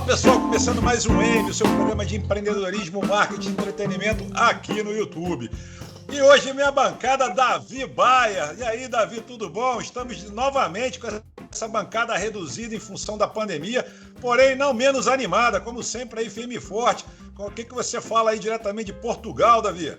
Pessoal, começando mais um M, o seu programa de empreendedorismo, marketing e entretenimento aqui no YouTube. E hoje minha bancada, Davi Baia. E aí, Davi, tudo bom? Estamos novamente com essa bancada reduzida em função da pandemia, porém não menos animada, como sempre aí, firme e forte. O que você fala aí diretamente de Portugal, Davi?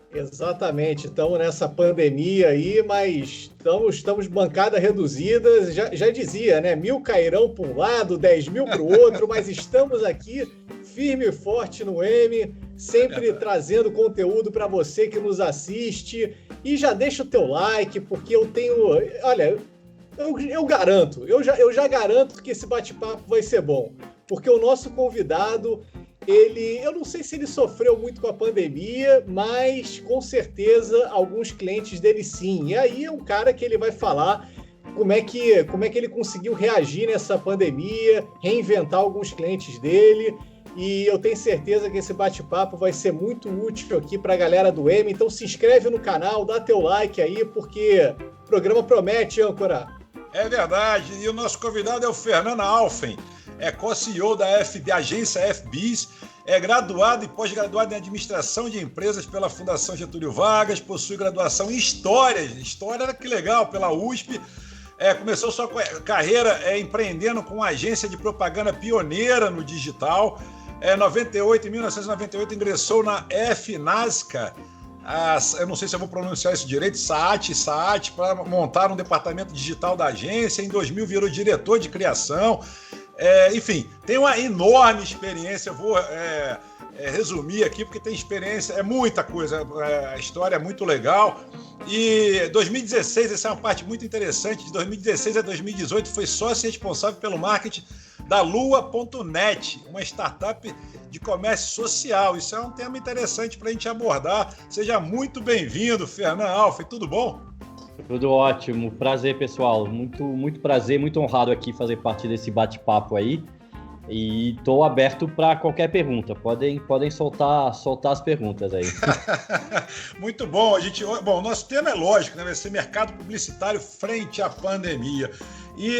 Exatamente, estamos nessa pandemia aí, mas estamos bancada reduzida, já dizia, né? 1.000 cairão para um lado, 10.000 para o outro, mas estamos aqui firme e forte no M, sempre trazendo conteúdo para você que nos assiste. E já deixa o teu like, porque eu tenho... Olha, eu garanto, eu já garanto que esse bate-papo vai ser bom, porque o nosso convidado... eu não sei se ele sofreu muito com a pandemia, mas com certeza alguns clientes dele sim. E aí é um cara que ele vai falar como é que ele conseguiu reagir nessa pandemia, reinventar alguns clientes dele. E eu tenho certeza que esse bate-papo vai ser muito útil aqui para a galera do M. Então se inscreve no canal, dá teu like aí, porque o programa promete, âncora. É verdade. E o nosso convidado é o Fernando Alfen. É co-CEO da agência FBIS, é graduado e pós-graduado em administração de empresas pela Fundação Getúlio Vargas, possui graduação em História, que legal, pela USP. Começou sua carreira empreendendo com uma agência de propaganda pioneira no digital. Em 1998 ingressou na FNASCA, eu não sei se eu vou pronunciar isso direito, SAAT, para montar um departamento digital da agência. Em 2000 virou diretor de criação. Enfim, tem uma enorme experiência. Eu vou resumir aqui, porque tem experiência, é muita coisa, a história é muito legal. E 2016, essa é uma parte muito interessante, de 2016 a 2018 foi sócio responsável pelo marketing da Lua.net, uma startup de comércio social. Isso é um tema interessante para a gente abordar. Seja muito bem-vindo, Fernando Alfen, tudo bom? Tudo ótimo, prazer pessoal, muito prazer, muito honrado aqui fazer parte desse bate-papo aí e estou aberto para qualquer pergunta, podem soltar as perguntas aí. Muito bom, o nosso tema é lógico, né? Vai ser mercado publicitário frente à pandemia. E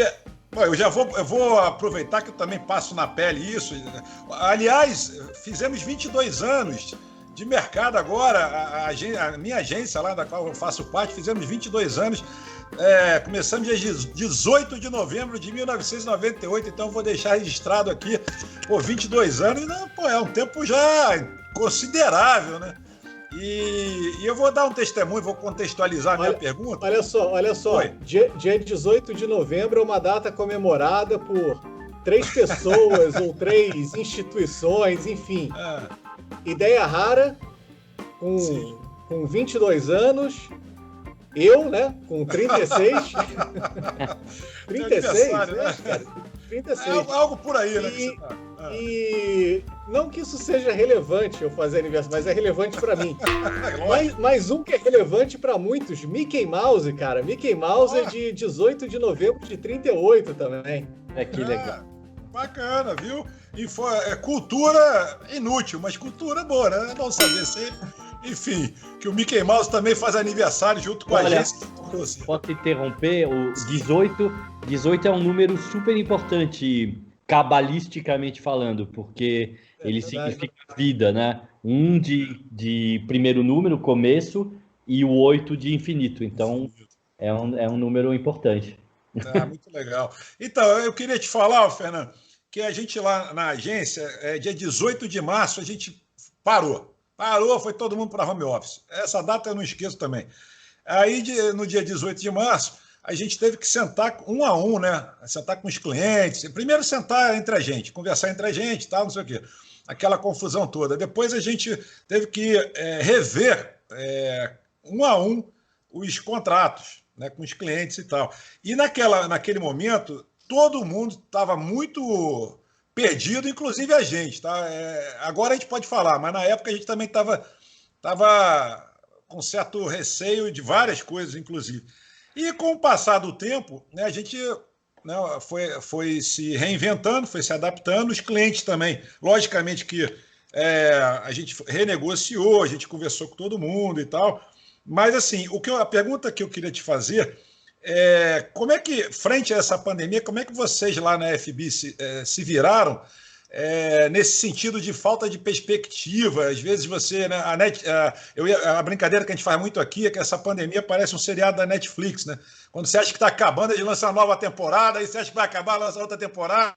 eu vou aproveitar que eu também passo na pele isso. Aliás, fizemos 22 anos de mercado agora, a minha agência lá, da qual eu faço parte, fizemos 22 anos, começamos dia 18 de novembro de 1998, então vou deixar registrado aqui, 22 anos, é um tempo já considerável, né? E eu vou dar um testemunho, vou contextualizar a minha pergunta. Olha só, dia 18 de novembro é uma data comemorada por 3 pessoas ou 3 instituições, enfim. Ideia rara, com 22 anos, eu, né, com 36. 36, né, cara? 36. Algo por aí, né? E não que isso seja relevante eu fazer aniversário, mas é relevante para mim. Mais um que é relevante para muitos, Mickey Mouse, cara. Mickey Mouse é de 18 de novembro de 38 também. Que legal. Bacana, viu? E foi cultura inútil, mas cultura boa, né? É bom saber sempre. Enfim, que o Mickey Mouse também faz aniversário junto com a agência. Posso interromper? O 18 é um número super importante, cabalisticamente falando, porque ele significa vida, né? 1 de primeiro número, começo, e o 8 de infinito. Então, é um número importante. Muito legal. Então, eu queria te falar, Fernando, que a gente lá na agência, dia 18 de março, a gente parou, foi todo mundo para home office. Essa data eu não esqueço também. Aí, no dia 18 de março, a gente teve que sentar um a um, né? Sentar com os clientes. Primeiro sentar entre a gente, conversar entre a gente, tal, não sei o quê. Aquela confusão toda. Depois a gente teve que rever um a um os contratos, né, com os clientes e tal. E naquele momento, todo mundo estava muito perdido, inclusive a gente. Tá? Agora a gente pode falar, mas na época a gente também estava com certo receio de várias coisas, inclusive. E com o passar do tempo, né, a gente, né, foi se reinventando, foi se adaptando, os clientes também. Logicamente que a gente renegociou, a gente conversou com todo mundo e tal. Mas, assim, a pergunta que eu queria te fazer como é que, frente a essa pandemia, como é que vocês lá na FB se viraram nesse sentido de falta de perspectiva. Às vezes você, né, a brincadeira que a gente faz muito aqui é que essa pandemia parece um seriado da Netflix, né? Quando você acha que está acabando, eles lançam uma nova temporada, aí você acha que vai acabar, lança outra temporada.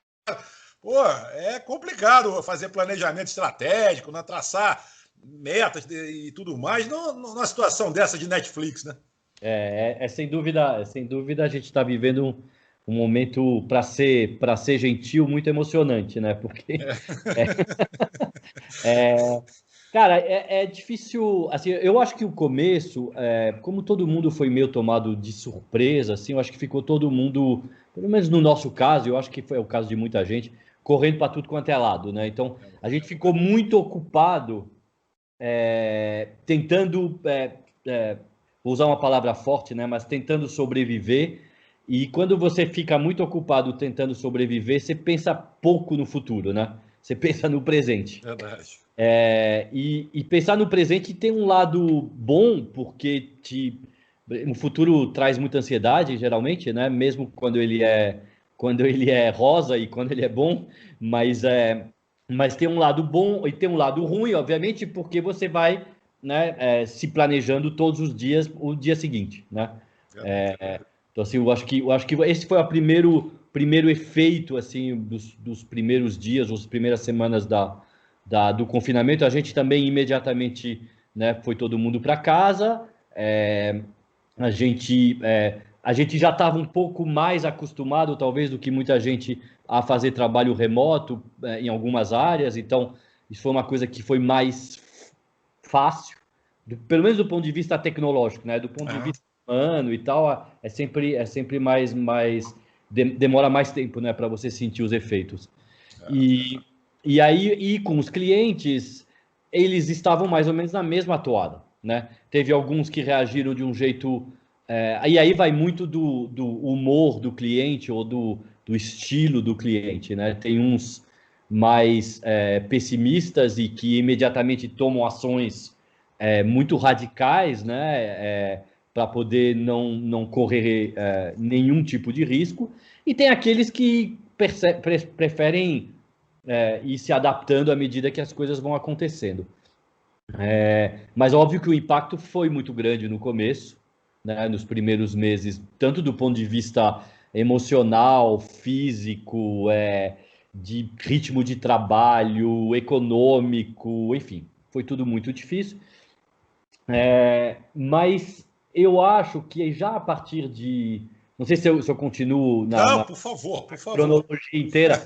Pô, é complicado fazer planejamento estratégico, né? Traçar metas e tudo mais, numa situação dessa de Netflix, né? Sem dúvida, a gente está vivendo um momento, para ser gentil, muito emocionante, né? Porque cara, é difícil. Assim, eu acho que o começo, como todo mundo foi meio tomado de surpresa, assim, eu acho que ficou todo mundo, pelo menos no nosso caso, eu acho que foi o caso de muita gente, correndo para tudo quanto é lado, né? Então, a gente ficou muito ocupado tentando, vou usar uma palavra forte, né? Mas tentando sobreviver. E quando você fica muito ocupado tentando sobreviver, você pensa pouco no futuro, né? Você pensa no presente. Verdade. E pensar no presente tem um lado bom, porque o futuro traz muita ansiedade, geralmente, né? Mesmo quando ele é rosa e quando ele é bom, mas tem um lado bom e tem um lado ruim, obviamente, porque você vai, né, se planejando todos os dias o dia seguinte, né? Então, assim, eu acho que esse foi o primeiro efeito, assim, dos primeiros dias, ou as primeiras semanas do confinamento. A gente também imediatamente, né, foi todo mundo para casa. A gente já estava um pouco mais acostumado, talvez, do que muita gente a fazer trabalho remoto em algumas áreas. Então, isso foi uma coisa que foi mais fácil, pelo menos do ponto de vista tecnológico, né? Do ponto de vista humano e tal, é sempre mais demora mais tempo, né, para você sentir os efeitos. E aí, com os clientes, eles estavam mais ou menos na mesma toada, né? Teve alguns que reagiram de um jeito... e aí vai muito do humor do cliente ou do estilo do cliente, né? Tem uns mais pessimistas e que imediatamente tomam ações muito radicais, né? Para poder não correr nenhum tipo de risco. E tem aqueles que preferem ir se adaptando à medida que as coisas vão acontecendo. Mas óbvio que o impacto foi muito grande no começo, né, nos primeiros meses, tanto do ponto de vista emocional, físico, de ritmo de trabalho, econômico, enfim, foi tudo muito difícil. Mas eu acho que já a partir de... Não sei se eu continuo Não, por favor. Cronologia inteira.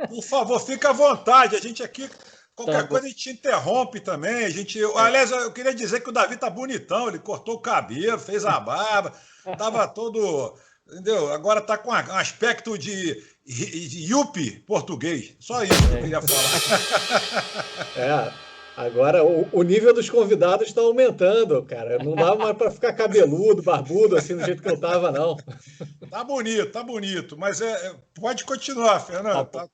Por favor, fica à vontade. A gente aqui, qualquer coisa, a gente interrompe também. Aliás, eu queria dizer que o Davi tá bonitão. Ele cortou o cabelo, fez a barba, tava todo... Entendeu? Agora tá com um aspecto de yuppie português. Só isso que eu queria falar. Agora o nível dos convidados está aumentando, cara. Não dá mais para ficar cabeludo, barbudo, assim, do jeito que eu tava, não. Tá bonito. Mas pode continuar, Fernando. Tá.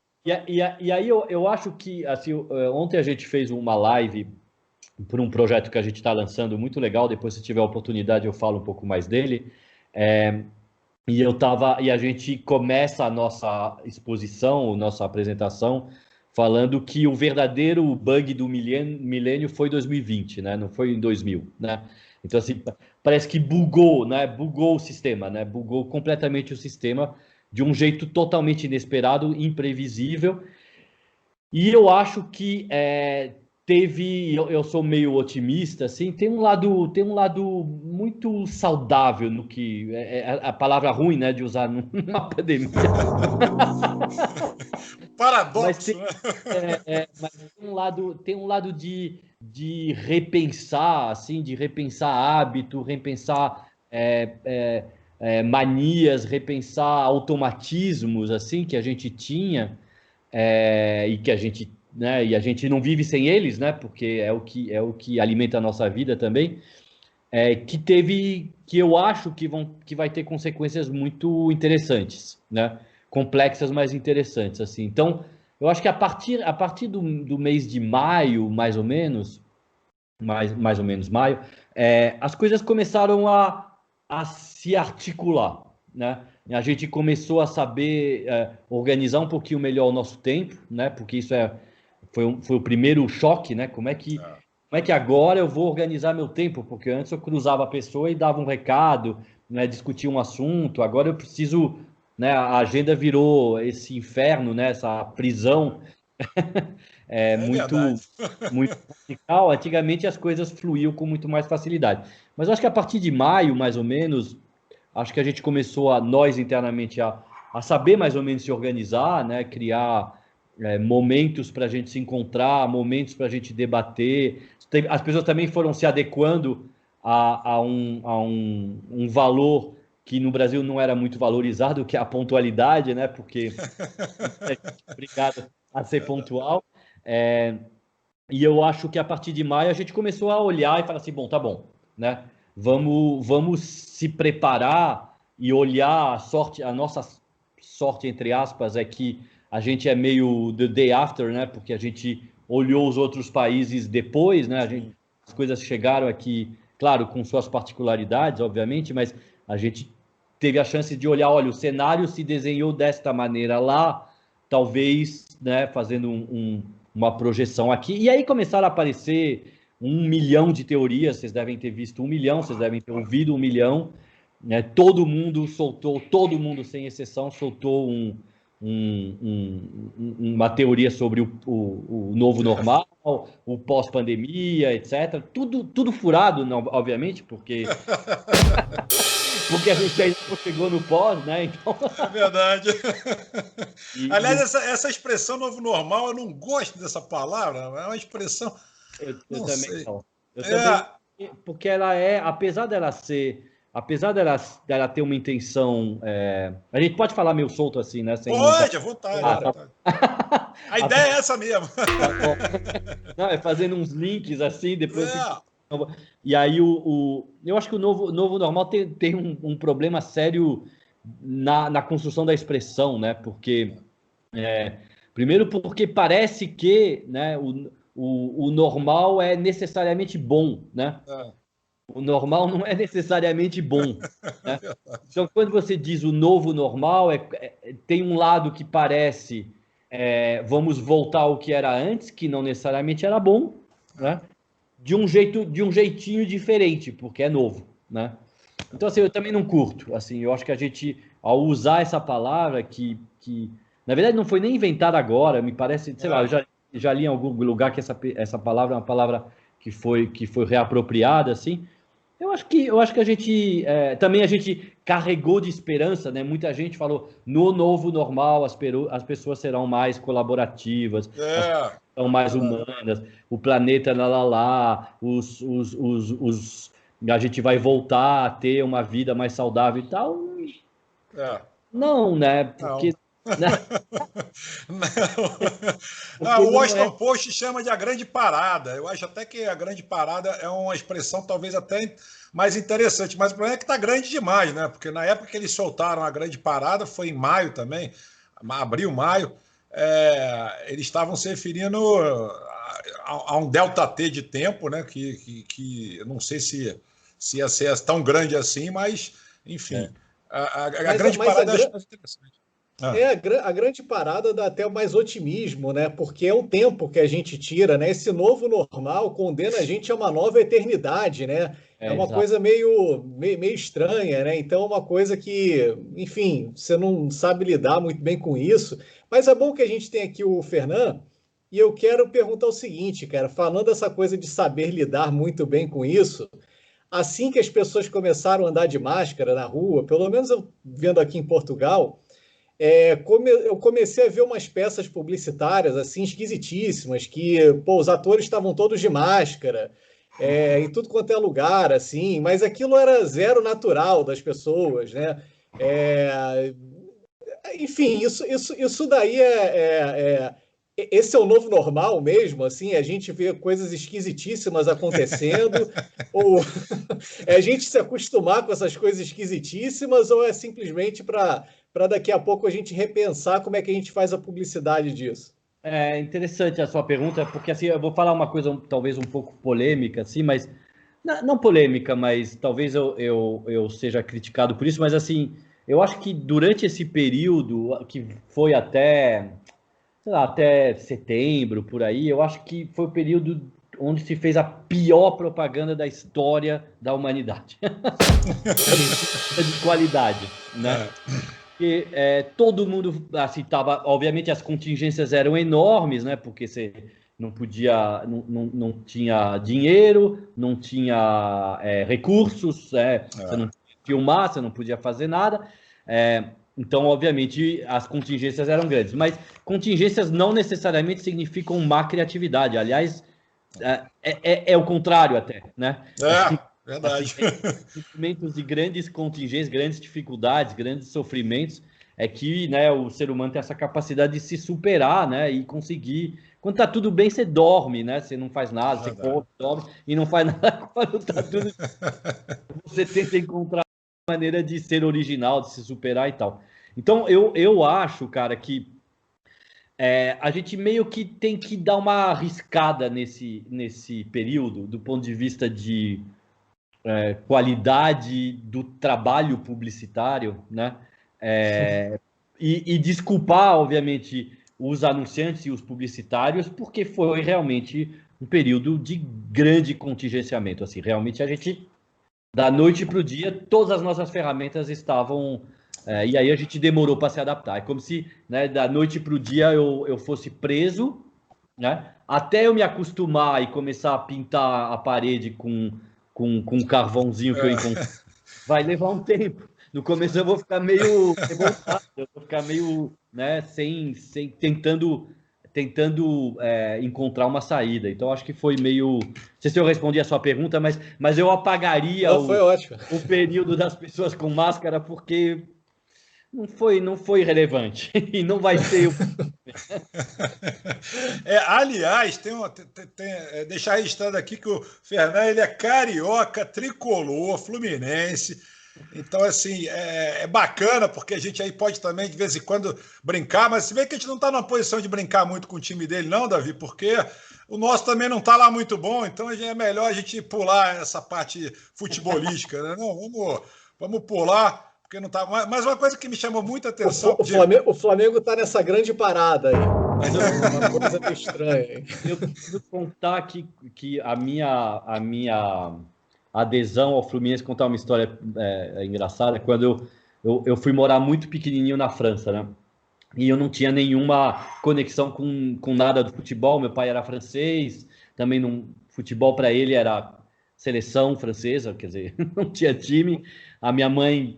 E aí eu acho que, assim, ontem a gente fez uma live por um projeto que a gente está lançando muito legal. Depois, se tiver oportunidade, eu falo um pouco mais dele. E a gente começa a nossa exposição, nossa apresentação, falando que o verdadeiro bug do milênio foi 2020, né? Não foi em 2000, né? Então, assim, parece que bugou, né? Bugou o sistema, né? Bugou completamente o sistema de um jeito totalmente inesperado, imprevisível. E eu acho que eu sou meio otimista, assim, tem um lado muito saudável no que a palavra ruim, né, de usar numa pandemia. Paradoxo, mas tem um lado de repensar, assim, de repensar hábito, repensar manias, repensar automatismos, assim, que a gente tinha e que a gente, né, e a gente não vive sem eles, né, porque é o que alimenta a nossa vida também, que eu acho que vai ter consequências muito interessantes, né, complexas, mas interessantes, assim. Então, eu acho que a partir do mês de maio, mais ou menos maio, as coisas começaram a se articular, né? A gente começou a saber organizar um pouquinho melhor o nosso tempo, né? Porque isso foi o primeiro choque, né? Como é que agora eu vou organizar meu tempo? Porque antes eu cruzava a pessoa e dava um recado, né? Discutia um assunto. Agora eu preciso, né? A agenda virou esse inferno, né? Essa prisão muito verdade. muito radical. Antigamente as coisas fluíam com muito mais facilidade. Mas eu acho que a partir de maio, mais ou menos, acho que a gente começou nós internamente a saber mais ou menos se organizar, né? Criar momentos para a gente se encontrar, momentos para a gente debater. As pessoas também foram se adequando a um valor que no Brasil não era muito valorizado, que é a pontualidade, né? Porque a gente é obrigado a ser pontual. E eu acho que a partir de maio a gente começou a olhar e falar assim, bom, tá bom, né? Vamos se preparar e olhar a nossa sorte, entre aspas, é que a gente é meio the day after, né? Porque a gente olhou os outros países depois, né? As coisas chegaram aqui, claro, com suas particularidades, obviamente, mas a gente teve a chance de olhar, olha, o cenário se desenhou desta maneira lá, talvez, né, fazendo uma projeção aqui. E aí começaram a aparecer 1 milhão de teorias, vocês devem ter visto 1 milhão, vocês devem ter ouvido 1 milhão, né? Todo mundo sem exceção, soltou uma teoria sobre o novo normal, o pós-pandemia, etc. Tudo furado, não, obviamente, porque a gente ainda não chegou no pós, né? Então... É verdade. Aliás, essa expressão novo normal, eu não gosto dessa palavra, é uma expressão... Eu não também sei. não. Eu também, porque ela apesar dela ter uma intenção... A gente pode falar meio solto assim, né? Pode, à vontade. Tá. A ideia é essa mesmo. Não, fazendo uns links assim, depois... E aí, eu acho que o novo normal tem um problema sério na construção da expressão, né? Porque, primeiro, porque parece que, né, o normal é necessariamente bom, né? O normal não é necessariamente bom, né? Então, quando você diz o novo normal, tem um lado que parece vamos voltar ao que era antes, que não necessariamente era bom, né? De um jeitinho diferente, porque é novo, né? Então, assim, eu também não curto, assim, eu acho que a gente, ao usar essa palavra, que na verdade não foi nem inventada agora, me parece, sei lá, eu já li em algum lugar que essa palavra é uma palavra que foi reapropriada, assim. Eu acho que a gente, também a gente carregou de esperança, né? Muita gente falou, no novo normal as pessoas serão mais colaborativas, serão mais humanas, o planeta a gente vai voltar a ter uma vida mais saudável e tal. Não, né? Porque... O Washington Post chama de a grande parada. Eu acho até que a grande parada é uma expressão talvez até mais interessante, mas o problema é que está grande demais, né? Porque na época que eles soltaram a grande parada, foi em maio também, abril, maio, eles estavam se referindo a um delta T de tempo, né? Que eu não sei se ia ser tão grande assim, mas enfim. A grande parada eu acho mais interessante. A grande parada dá até mais otimismo, né? Porque é um tempo que a gente tira, né? Esse novo normal condena a gente a uma nova eternidade, né? É uma coisa meio estranha, né? Então é uma coisa que, enfim, você não sabe lidar muito bem com isso. Mas é bom que a gente tem aqui o Fernando, e eu quero perguntar o seguinte, cara, falando essa coisa de saber lidar muito bem com isso, assim que as pessoas começaram a andar de máscara na rua, pelo menos eu vendo aqui em Portugal, eu comecei a ver umas peças publicitárias assim esquisitíssimas, que os atores estavam todos de máscara, em tudo quanto é lugar, assim, mas aquilo era zero natural das pessoas, né? Enfim, isso daí esse é o novo normal mesmo, assim, a gente vê coisas esquisitíssimas acontecendo, ou é a gente se acostumar com essas coisas esquisitíssimas, ou é simplesmente para daqui a pouco a gente repensar como é que a gente faz a publicidade disso? É interessante a sua pergunta, porque assim, eu vou falar uma coisa talvez um pouco polêmica, assim, mas não polêmica, mas talvez eu seja criticado por isso, mas assim, eu acho que durante esse período, que foi até, sei lá, até setembro, por aí, eu acho que foi o período onde se fez a pior propaganda da história da humanidade. De qualidade, né? Porque todo mundo, assim, tava, obviamente as contingências eram enormes, né? Porque você não podia, não tinha dinheiro, não tinha recursos, você não podia filmar, você não podia fazer nada. Então, obviamente, as contingências eram grandes, mas contingências não necessariamente significam má criatividade. Aliás, é o contrário até, né? Verdade. Assim, momentos de grandes contingências, grandes dificuldades, grandes sofrimentos, é que, né, o ser humano tem essa capacidade de se superar, né, e conseguir. Quando tá tudo bem, você dorme, né? Você não faz nada, você come, dorme e não faz nada. Quando tá tudo, você tenta encontrar uma maneira de ser original, de se superar e tal. Então, eu acho, cara, que a gente meio que tem que dar uma arriscada nesse período, do ponto de vista de qualidade do trabalho publicitário, né? E desculpar, obviamente, os anunciantes e os publicitários, porque foi realmente um período de grande contingenciamento. Assim, realmente a gente, da noite para o dia, todas as nossas ferramentas estavam. E aí a gente demorou para se adaptar. É como se, né, da noite para o dia eu fosse preso, né? Até eu me acostumar e começar a pintar a parede com um carvãozinho que eu encontrei, vai levar um tempo. No começo eu vou ficar meio revoltado, eu vou ficar meio, né, tentando encontrar uma saída. Então acho que foi meio, não sei se eu respondi a sua pergunta, mas eu apagaria foi ótimo. O período das pessoas com máscara porque não foi relevante e não vai ser. Aliás, deixar registrado aqui que o Fernando ele é carioca, tricolor, fluminense. Então, assim, é bacana, porque a gente aí pode também, de vez em quando, brincar, mas se vê que a gente não está numa posição de brincar muito com o time dele, não, Davi, porque o nosso também não está lá muito bom, então é melhor a gente pular essa parte futebolística, né? Não, vamos pular. Porque não tá. Mas uma coisa que me chamou muita atenção. O Flamengo está nessa grande parada aí. Mas uma coisa meio estranha. Hein? Eu preciso contar que a minha adesão ao Fluminense, contar uma história engraçada. Quando eu fui morar muito pequenininho na França, né? E eu não tinha nenhuma conexão com nada do futebol. Meu pai era francês, também futebol para ele era seleção francesa, quer dizer, não tinha time. A minha mãe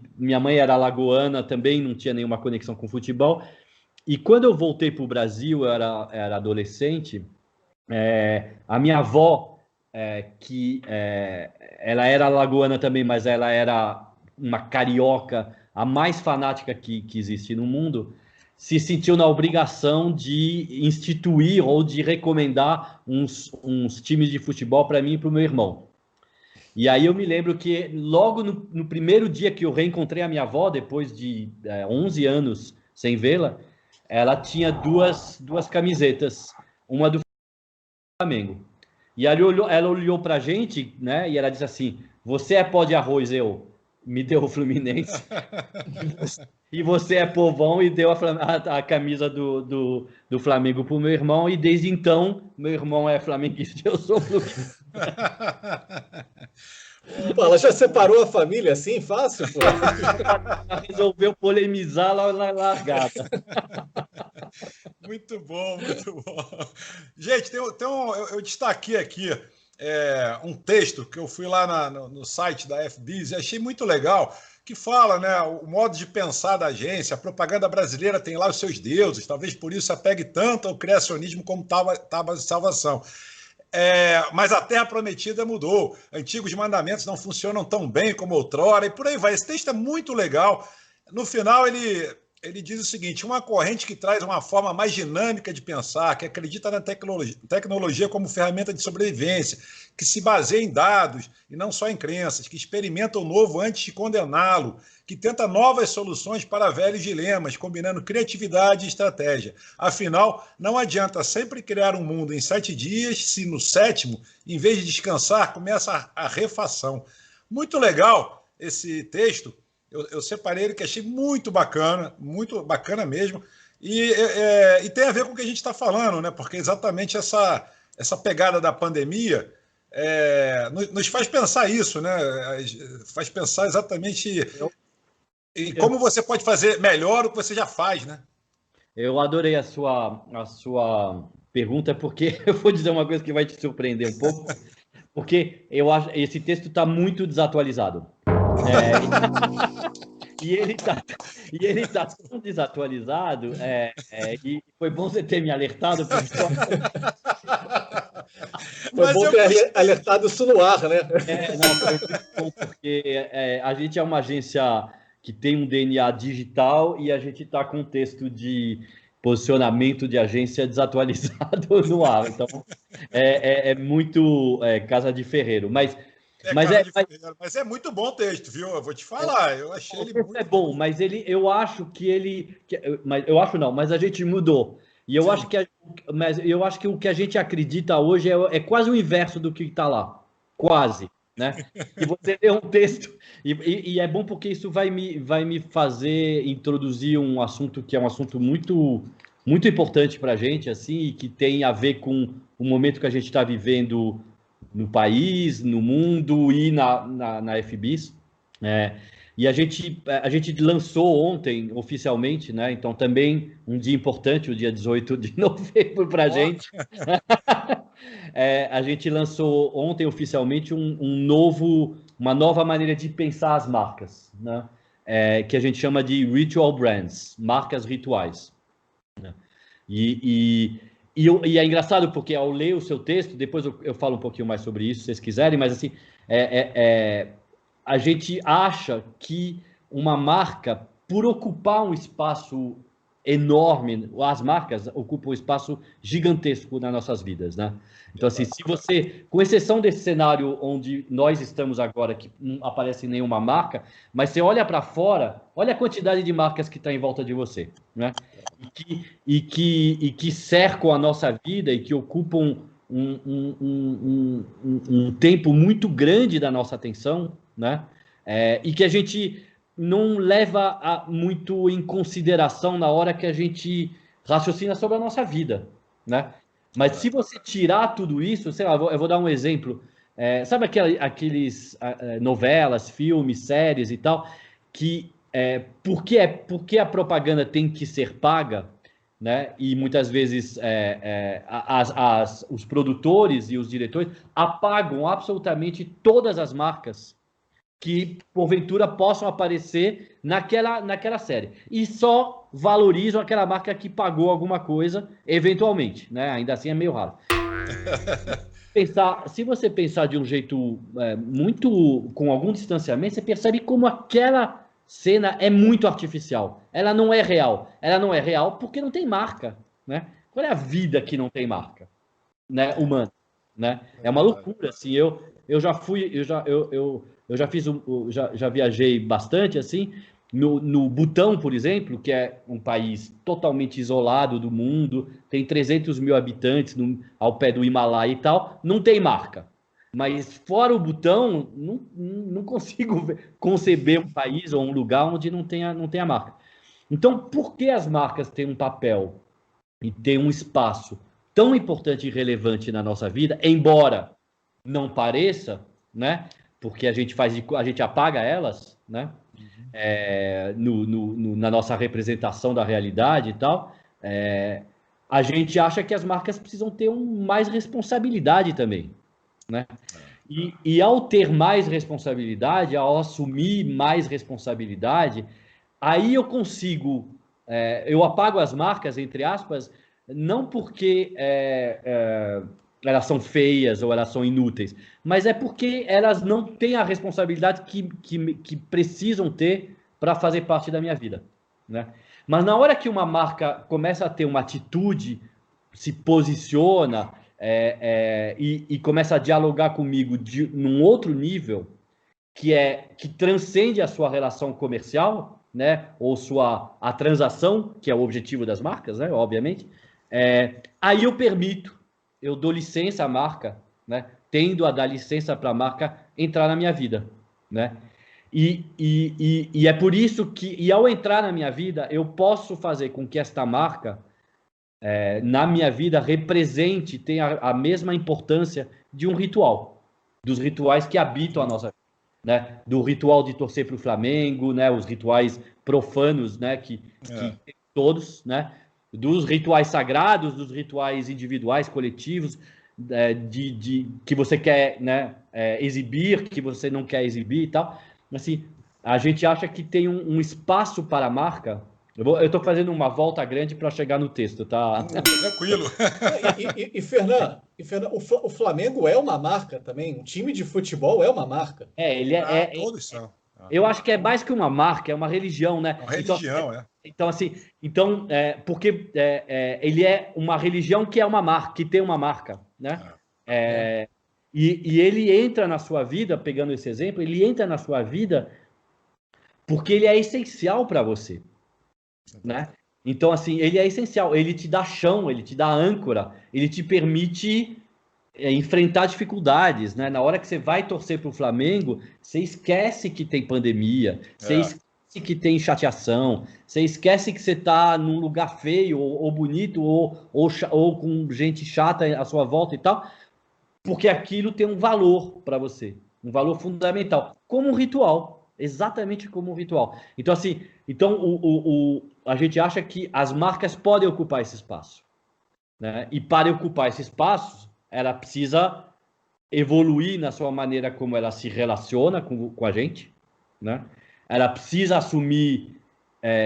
era alagoana, também não tinha nenhuma conexão com futebol. E quando eu voltei para o Brasil, eu era adolescente, a minha avó, ela era alagoana também, mas ela era uma carioca, a mais fanática que existe no mundo, se sentiu na obrigação de instituir ou de recomendar uns times de futebol para mim e para o meu irmão. E aí eu me lembro que logo no primeiro dia que eu reencontrei a minha avó, depois de 11 anos sem vê-la, ela tinha duas camisetas, uma do Flamengo. E ela olhou pra gente, né, e ela disse assim, você é pó de arroz, me deu o Fluminense. E você é povão e deu a camisa do Flamengo pro meu irmão, e desde então, meu irmão é flamenguista, eu sou fluminense. Pô, ela já separou a família assim, fácil? Pô. Ela resolveu polemizar lá na largada. Muito bom, muito bom. Gente, eu destaquei aqui um texto que eu fui lá no site da FBIS e achei muito legal, que fala, né, o modo de pensar da agência. A propaganda brasileira tem lá os seus deuses, talvez por isso apegue tanto ao criacionismo como tábua de salvação. Mas a Terra Prometida mudou. Antigos mandamentos não funcionam tão bem como outrora, e por aí vai. Esse texto é muito legal. No final, ele diz o seguinte: uma corrente que traz uma forma mais dinâmica de pensar, que acredita na tecnologia como ferramenta de sobrevivência, que se baseia em dados e não só em crenças, que experimenta o novo antes de condená-lo, que tenta novas soluções para velhos dilemas, combinando criatividade e estratégia. Afinal, não adianta sempre criar um mundo em 7 dias, se no 7º, em vez de descansar, começa a refação. Muito legal esse texto. Eu separei ele, que achei muito bacana mesmo. E tem a ver com o que a gente está falando, né? Porque exatamente essa pegada da pandemia nos faz pensar isso, né? Faz pensar exatamente em como você pode fazer melhor o que você já faz, né? Eu adorei a sua pergunta, porque eu vou dizer uma coisa que vai te surpreender um pouco, porque eu acho esse texto está muito desatualizado. E ele tá tão desatualizado, e foi bom você ter me alertado, porque foi bom ter alertado isso no ar, né? Não, foi muito bom, porque a gente é uma agência que tem um DNA digital e a gente está com um texto de posicionamento de agência desatualizado no ar. Então, é muito casa de ferreiro. Mas é muito bom o texto, viu? Eu vou te falar, eu achei ele muito bom, mas eu acho que ele, mas eu acho não, mas a gente mudou. E eu acho que o que a gente acredita hoje é quase o inverso do que está lá, quase, né? E você lê um texto e é bom porque isso vai me fazer introduzir um assunto que é um assunto muito muito importante para a gente, assim, e que tem a ver com o momento que a gente está vivendo no país, no mundo e na FBIS. E a gente lançou ontem, oficialmente, né? Então também um dia importante, o dia 18 de novembro para a gente. A gente lançou ontem, oficialmente, uma nova maneira de pensar as marcas, né? Que a gente chama de Ritual Brands, marcas rituais. Né? E é engraçado porque ao ler o seu texto, depois eu falo um pouquinho mais sobre isso, se vocês quiserem, mas assim, a gente acha que uma marca, por ocupar um espaço enorme, as marcas ocupam um espaço gigantesco nas nossas vidas, né? Então, assim, se você, com exceção desse cenário onde nós estamos agora, que não aparece nenhuma marca, mas você olha para fora, olha a quantidade de marcas que está em volta de você, né? E que cercam a nossa vida e que ocupam um tempo muito grande da nossa atenção, né? E que a gente não leva muito em consideração na hora que a gente raciocina sobre a nossa vida, né? Mas se você tirar tudo isso, sei lá, eu vou dar um exemplo. Sabe aqueles novelas, filmes, séries e tal, que por que a propaganda tem que ser paga, né? E muitas vezes os produtores e os diretores apagam absolutamente todas as marcas que porventura possam aparecer naquela série. E só valorizam aquela marca que pagou alguma coisa, eventualmente, né? Ainda assim é meio raro. Se você pensar de um jeito muito com algum distanciamento, você percebe como aquela cena é muito artificial. Ela não é real. Ela não é real porque não tem marca, né? Qual é a vida que não tem marca, né? Humana, né? É uma loucura, assim. Eu já viajei bastante, assim, no Butão, por exemplo, que é um país totalmente isolado do mundo, tem 300 mil habitantes ao pé do Himalaia e tal, não tem marca. Mas fora o Butão, não consigo conceber um país ou um lugar onde não tenha marca. Então, por que as marcas têm um papel e têm um espaço tão importante e relevante na nossa vida, embora não pareça, né? Porque a gente apaga elas, né? Na nossa representação da realidade e tal, a gente acha que as marcas precisam ter mais responsabilidade também, né? E ao ter mais responsabilidade, ao assumir mais responsabilidade, aí eu consigo, eu apago as marcas, entre aspas, não porque elas são feias ou elas são inúteis, mas é porque elas não têm a responsabilidade que precisam ter para fazer parte da minha vida, né? Mas na hora que uma marca começa a ter uma atitude, se posiciona e começa a dialogar comigo num outro nível, que transcende a sua relação comercial, né? Ou a transação, que é o objetivo das marcas, né? Obviamente. Aí eu dou licença à marca, né? Tendo a dar licença para a marca entrar na minha vida, né? E é por isso que, e ao entrar na minha vida, eu posso fazer com que esta marca, na minha vida, represente, tenha a mesma importância de um ritual, dos rituais que habitam a nossa vida, né? Do ritual de torcer para o Flamengo, né? Os rituais profanos, né? Que todos, né? Dos rituais sagrados, dos rituais individuais, coletivos, que você quer, né? Exibir, que você não quer exibir e tal. Assim, a gente acha que tem um espaço para a marca. Eu estou fazendo uma volta grande para chegar no texto, tá? Tranquilo. Fernando, o Flamengo é uma marca também. Um time de futebol é uma marca. Todos são. Eu acho que é mais que uma marca, é uma religião, né? Uma religião, Então, assim, porque ele é uma religião que é uma marca, que tem uma marca, né? E ele entra na sua vida, pegando esse exemplo, ele entra na sua vida porque ele é essencial para você, né? Então, assim, ele é essencial, ele te dá chão, ele te dá âncora, ele te permite enfrentar dificuldades, né? Na hora que você vai torcer para o Flamengo, você esquece que tem pandemia, você esquece que tem chateação, você esquece que você está num lugar feio, ou bonito, ou com gente chata à sua volta e tal, porque aquilo tem um valor para você, um valor fundamental, como um ritual, exatamente como um ritual. Então, assim, a gente acha que as marcas podem ocupar esse espaço, né? E para ocupar esse espaço, ela precisa evoluir na sua maneira como ela se relaciona com a gente, né? Ela precisa assumir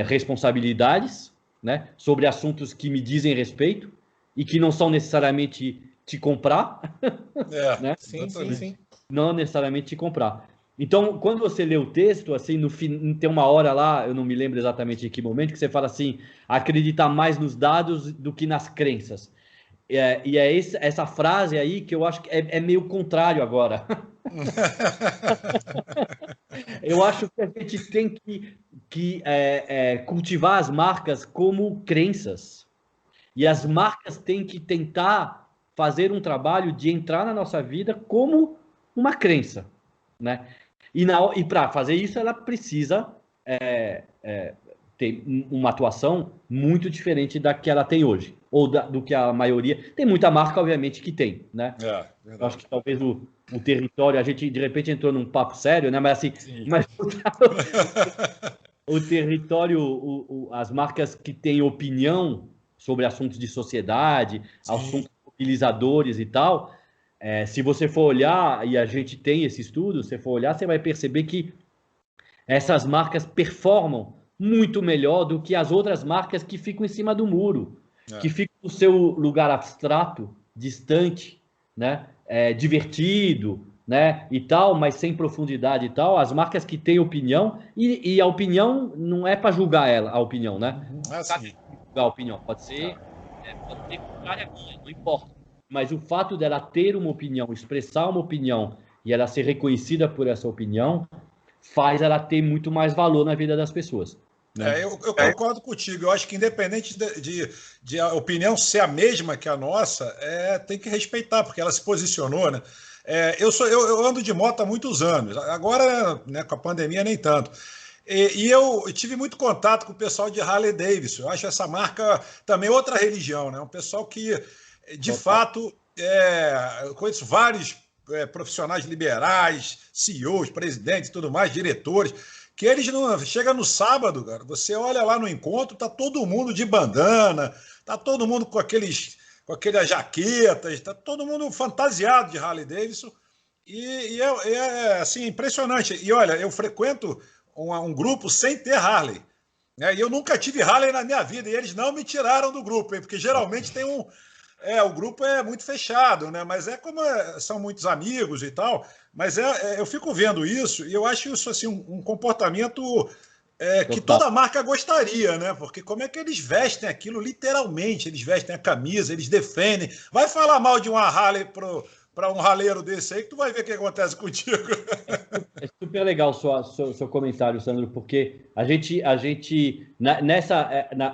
responsabilidades, né? Sobre assuntos que me dizem respeito e que não são necessariamente te comprar, né? Sim. Não necessariamente te comprar. Então, quando você lê o texto, assim, tem uma hora lá, eu não me lembro exatamente em que momento, que você fala assim, acreditar mais nos dados do que nas crenças. E é essa frase aí que eu acho que é meio contrário agora. Eu acho que a gente tem que cultivar as marcas como crenças. E as marcas têm que tentar fazer um trabalho de entrar na nossa vida como uma crença, né? E para fazer isso, ela precisa ter uma atuação muito diferente da que ela tem hoje, ou do que a maioria... Tem muita marca, obviamente, que tem, né? Eu acho que talvez o território... A gente, de repente, entrou num papo sério, né? Mas, assim... O território, as marcas que têm opinião sobre assuntos de sociedade, assuntos mobilizadores e tal... se você for olhar, e a gente tem esse estudo, se você for olhar, você vai perceber que essas marcas performam muito melhor do que as outras marcas que ficam em cima do muro, que ficam no seu lugar abstrato, distante, né? Divertido, né? E tal, mas sem profundidade e tal. As marcas que têm opinião, e a opinião não é para julgar a opinião, né? Julgar a opinião, pode ser contrária minha, não importa. Mas o fato dela ter uma opinião, expressar uma opinião e ela ser reconhecida por essa opinião, faz ela ter muito mais valor na vida das pessoas. Né? Eu concordo contigo. Eu acho que independente de a opinião ser a mesma que a nossa, tem que respeitar, porque ela se posicionou, né? Eu ando de moto há muitos anos. Agora, né, com a pandemia, nem tanto. E eu tive muito contato com o pessoal de Harley Davidson. Eu acho essa marca também outra religião, né? Um pessoal que... De fato, eu conheço vários profissionais liberais, CEOs, presidentes e tudo mais, diretores, que eles não... Chega no sábado, cara, você olha lá no encontro, tá todo mundo de bandana, tá todo mundo com aquelas jaquetas, tá todo mundo fantasiado de Harley Davidson, e é assim, impressionante. E olha, eu frequento um grupo sem ter Harley, né? E eu nunca tive Harley na minha vida, e eles não me tiraram do grupo, hein? Porque geralmente tem um... o grupo é muito fechado, né? Mas como são muitos amigos e tal, mas eu fico vendo isso e eu acho isso assim um comportamento que toda marca gostaria, né? Porque como é que eles vestem aquilo literalmente? Eles vestem a camisa, eles defendem. Vai falar mal de uma Harley para um raleiro desse aí que tu vai ver o que acontece contigo. É super legal o seu comentário, Sandro, porque a gente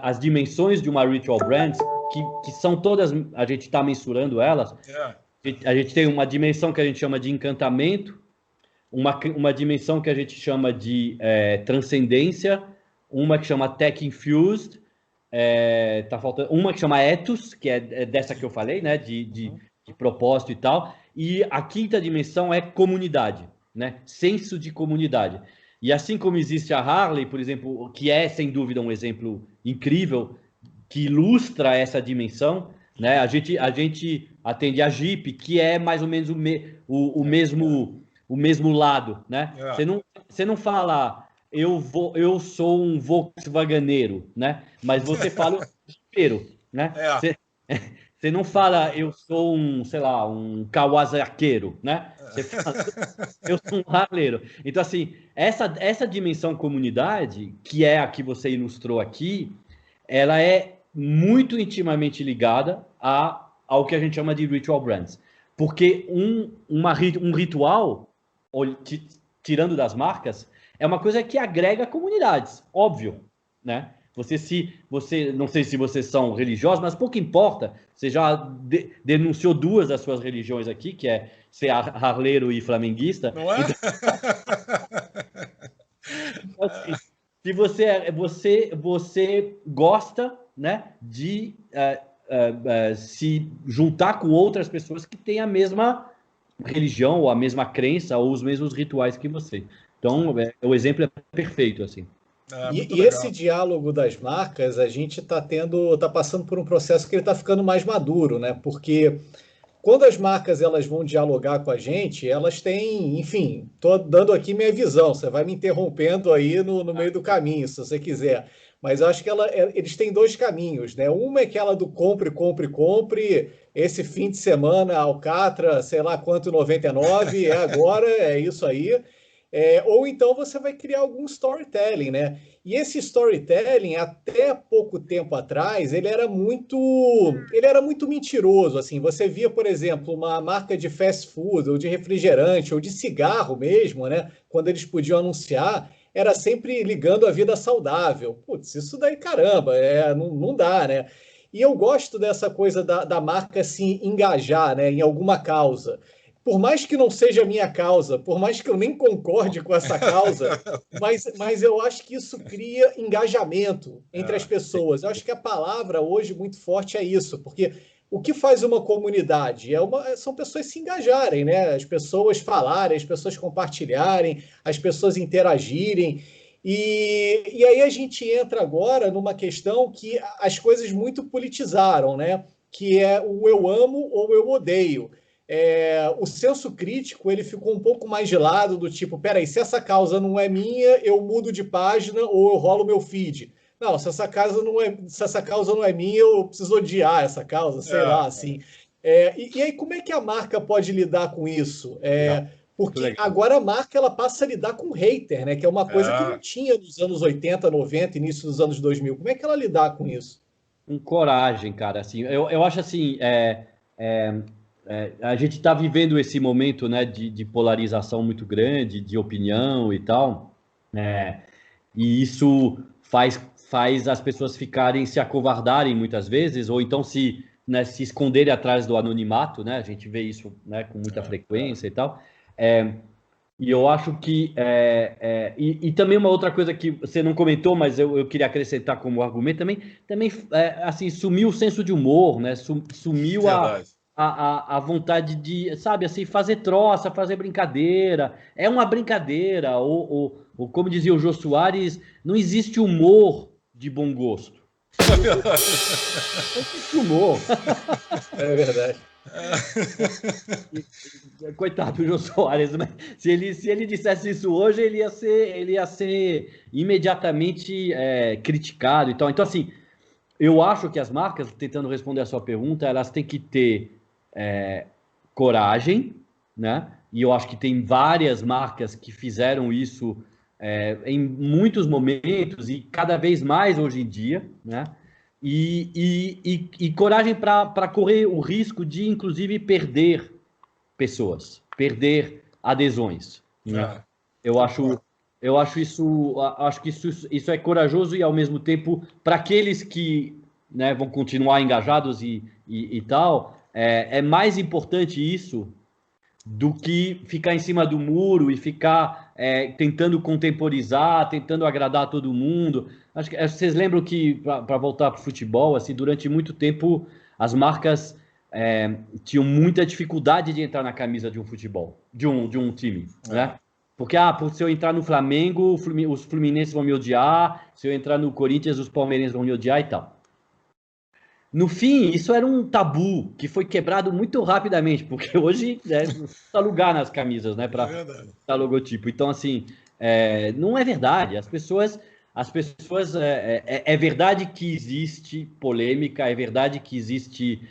as dimensões de uma ritual brand, que são todas, a gente está mensurando elas, a gente tem uma dimensão que a gente chama de encantamento, uma dimensão que a gente chama de transcendência, uma que chama Tech Infused, tá faltando uma que chama Ethos, que é dessa que eu falei, né, de propósito e tal, e a quinta dimensão é comunidade, né, senso de comunidade. E assim como existe a Harley, por exemplo, que é sem dúvida um exemplo incrível, que ilustra essa dimensão, né, a gente atende a Jeep, que é mais ou menos o mesmo lado, né? Você não fala eu sou um Volkswageneiro, né? Mas você fala o jeepeiro, né? Você não fala eu sou sei lá, um Kawasakeiro, né? Você fala eu sou um harleiro. Então, assim, essa dimensão comunidade, que é a que você ilustrou aqui, ela é muito intimamente ligada ao que a gente chama de ritual brands. Porque um ritual, tirando das marcas, é uma coisa que agrega comunidades, óbvio, né? Não sei se vocês são religiosos, mas pouco importa. Você já denunciou duas das suas religiões aqui, que é ser harleiro e flamenguista. Não é? Então, assim, se você gosta, né, de se juntar com outras pessoas que têm a mesma religião, ou a mesma crença, ou os mesmos rituais que você. Então, o exemplo é perfeito, assim. E esse diálogo das marcas, a gente está passando por um processo que ele está ficando mais maduro, né? Porque quando as marcas elas vão dialogar com a gente, elas têm, enfim, estou dando aqui minha visão, você vai me interrompendo aí no meio do caminho, se você quiser. Mas eu acho que eles têm dois caminhos, né? Uma é aquela do compre, compre, compre, esse fim de semana, Alcatra, sei lá quanto, 99, agora, é isso aí. Ou então você vai criar algum storytelling, né? E esse storytelling, até pouco tempo atrás, ele era muito mentiroso, assim. Você via, por exemplo, uma marca de fast food, ou de refrigerante, ou de cigarro mesmo, né? Quando eles podiam anunciar, era sempre ligando a vida saudável. Putz, isso daí, caramba, não dá, né? E eu gosto dessa coisa da marca se engajar, né, em alguma causa. Por mais que não seja a minha causa, por mais que eu nem concorde com essa causa, mas eu acho que isso cria engajamento entre as pessoas. Eu acho que a palavra hoje muito forte é isso, porque o que faz uma comunidade? São pessoas se engajarem, né? As pessoas falarem, as pessoas compartilharem, as pessoas interagirem. E aí a gente entra agora numa questão que as coisas muito politizaram, né? Que é o eu amo ou eu odeio. O senso crítico ele ficou um pouco mais de lado, do tipo, peraí, se essa causa não é minha, eu mudo de página ou eu rolo meu feed. Não, se essa causa não é minha, eu preciso odiar essa causa, sei lá, assim. E aí, como é que a marca pode lidar com isso? Porque agora a marca ela passa a lidar com hater, né? Que é uma coisa que não tinha nos anos 80, 90, início dos anos 2000. Como é que ela lidar com isso? Com coragem, cara. Assim, eu acho assim... a gente está vivendo esse momento, né, de polarização muito grande, de opinião e tal, e isso faz as pessoas se acovardarem muitas vezes, ou então se esconderem atrás do anonimato, né? A gente vê isso, né, com muita frequência e tal. E eu acho que... E também uma outra coisa que você não comentou, mas eu queria acrescentar como argumento também assim, sumiu o senso de humor, né? Sumiu a vontade de, sabe, assim, fazer troça, fazer brincadeira. É uma brincadeira, ou como dizia o Jô Soares, não existe humor de bom gosto. É verdade. Não existe humor. É verdade. Coitado do Jô Soares, mas se ele dissesse isso hoje, ele ia ser imediatamente criticado e tal. Então, assim, eu acho que as marcas, tentando responder a sua pergunta, elas têm que ter coragem, né? E eu acho que tem várias marcas que fizeram isso em muitos momentos e cada vez mais hoje em dia, né? E coragem para correr o risco de, inclusive, perder pessoas, perder adesões, né? Eu acho que isso é corajoso e, ao mesmo tempo, para aqueles que, né, vão continuar engajados e tal, é mais importante isso do que ficar em cima do muro e ficar tentando contemporizar, tentando agradar todo mundo. Acho que vocês lembram que, para voltar para o futebol, assim, durante muito tempo as marcas tinham muita dificuldade de entrar na camisa de um futebol, de um time, né? Porque, se eu entrar no Flamengo, os fluminenses vão me odiar, se eu entrar no Corinthians, os palmeirenses vão me odiar e tal. No fim, isso era um tabu que foi quebrado muito rapidamente, porque hoje não dá lugar nas camisas, né, para logotipo. Então, assim, não é verdade. As pessoas é verdade que existe polêmica, é verdade que existe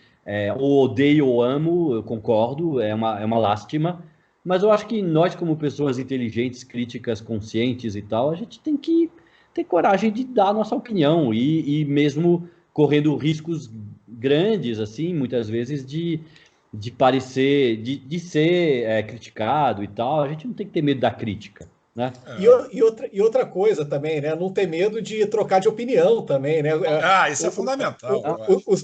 ou odeio ou amo, eu concordo, é uma lástima. Mas eu acho que nós, como pessoas inteligentes, críticas, conscientes e tal, a gente tem que ter coragem de dar a nossa opinião e mesmo correndo riscos grandes, assim, muitas vezes, de parecer, de ser criticado e tal. A gente não tem que ter medo da crítica, né? E outra coisa também, né? Não ter medo de trocar de opinião também, né? Isso é fundamental.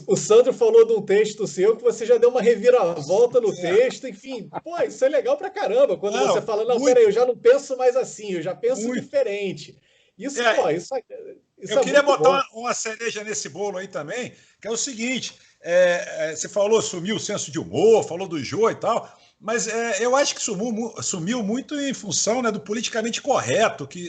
O Sandro falou de um texto seu que você já deu uma reviravolta no texto, enfim. Pô, isso é legal pra caramba. Quando você fala, não, peraí, eu já não penso mais assim, eu já penso diferente. Isso, eu queria botar uma cereja nesse bolo aí também, que é o seguinte, você falou, sumiu o senso de humor, falou do Jô e tal, mas eu acho que sumiu muito em função, né, do politicamente correto, que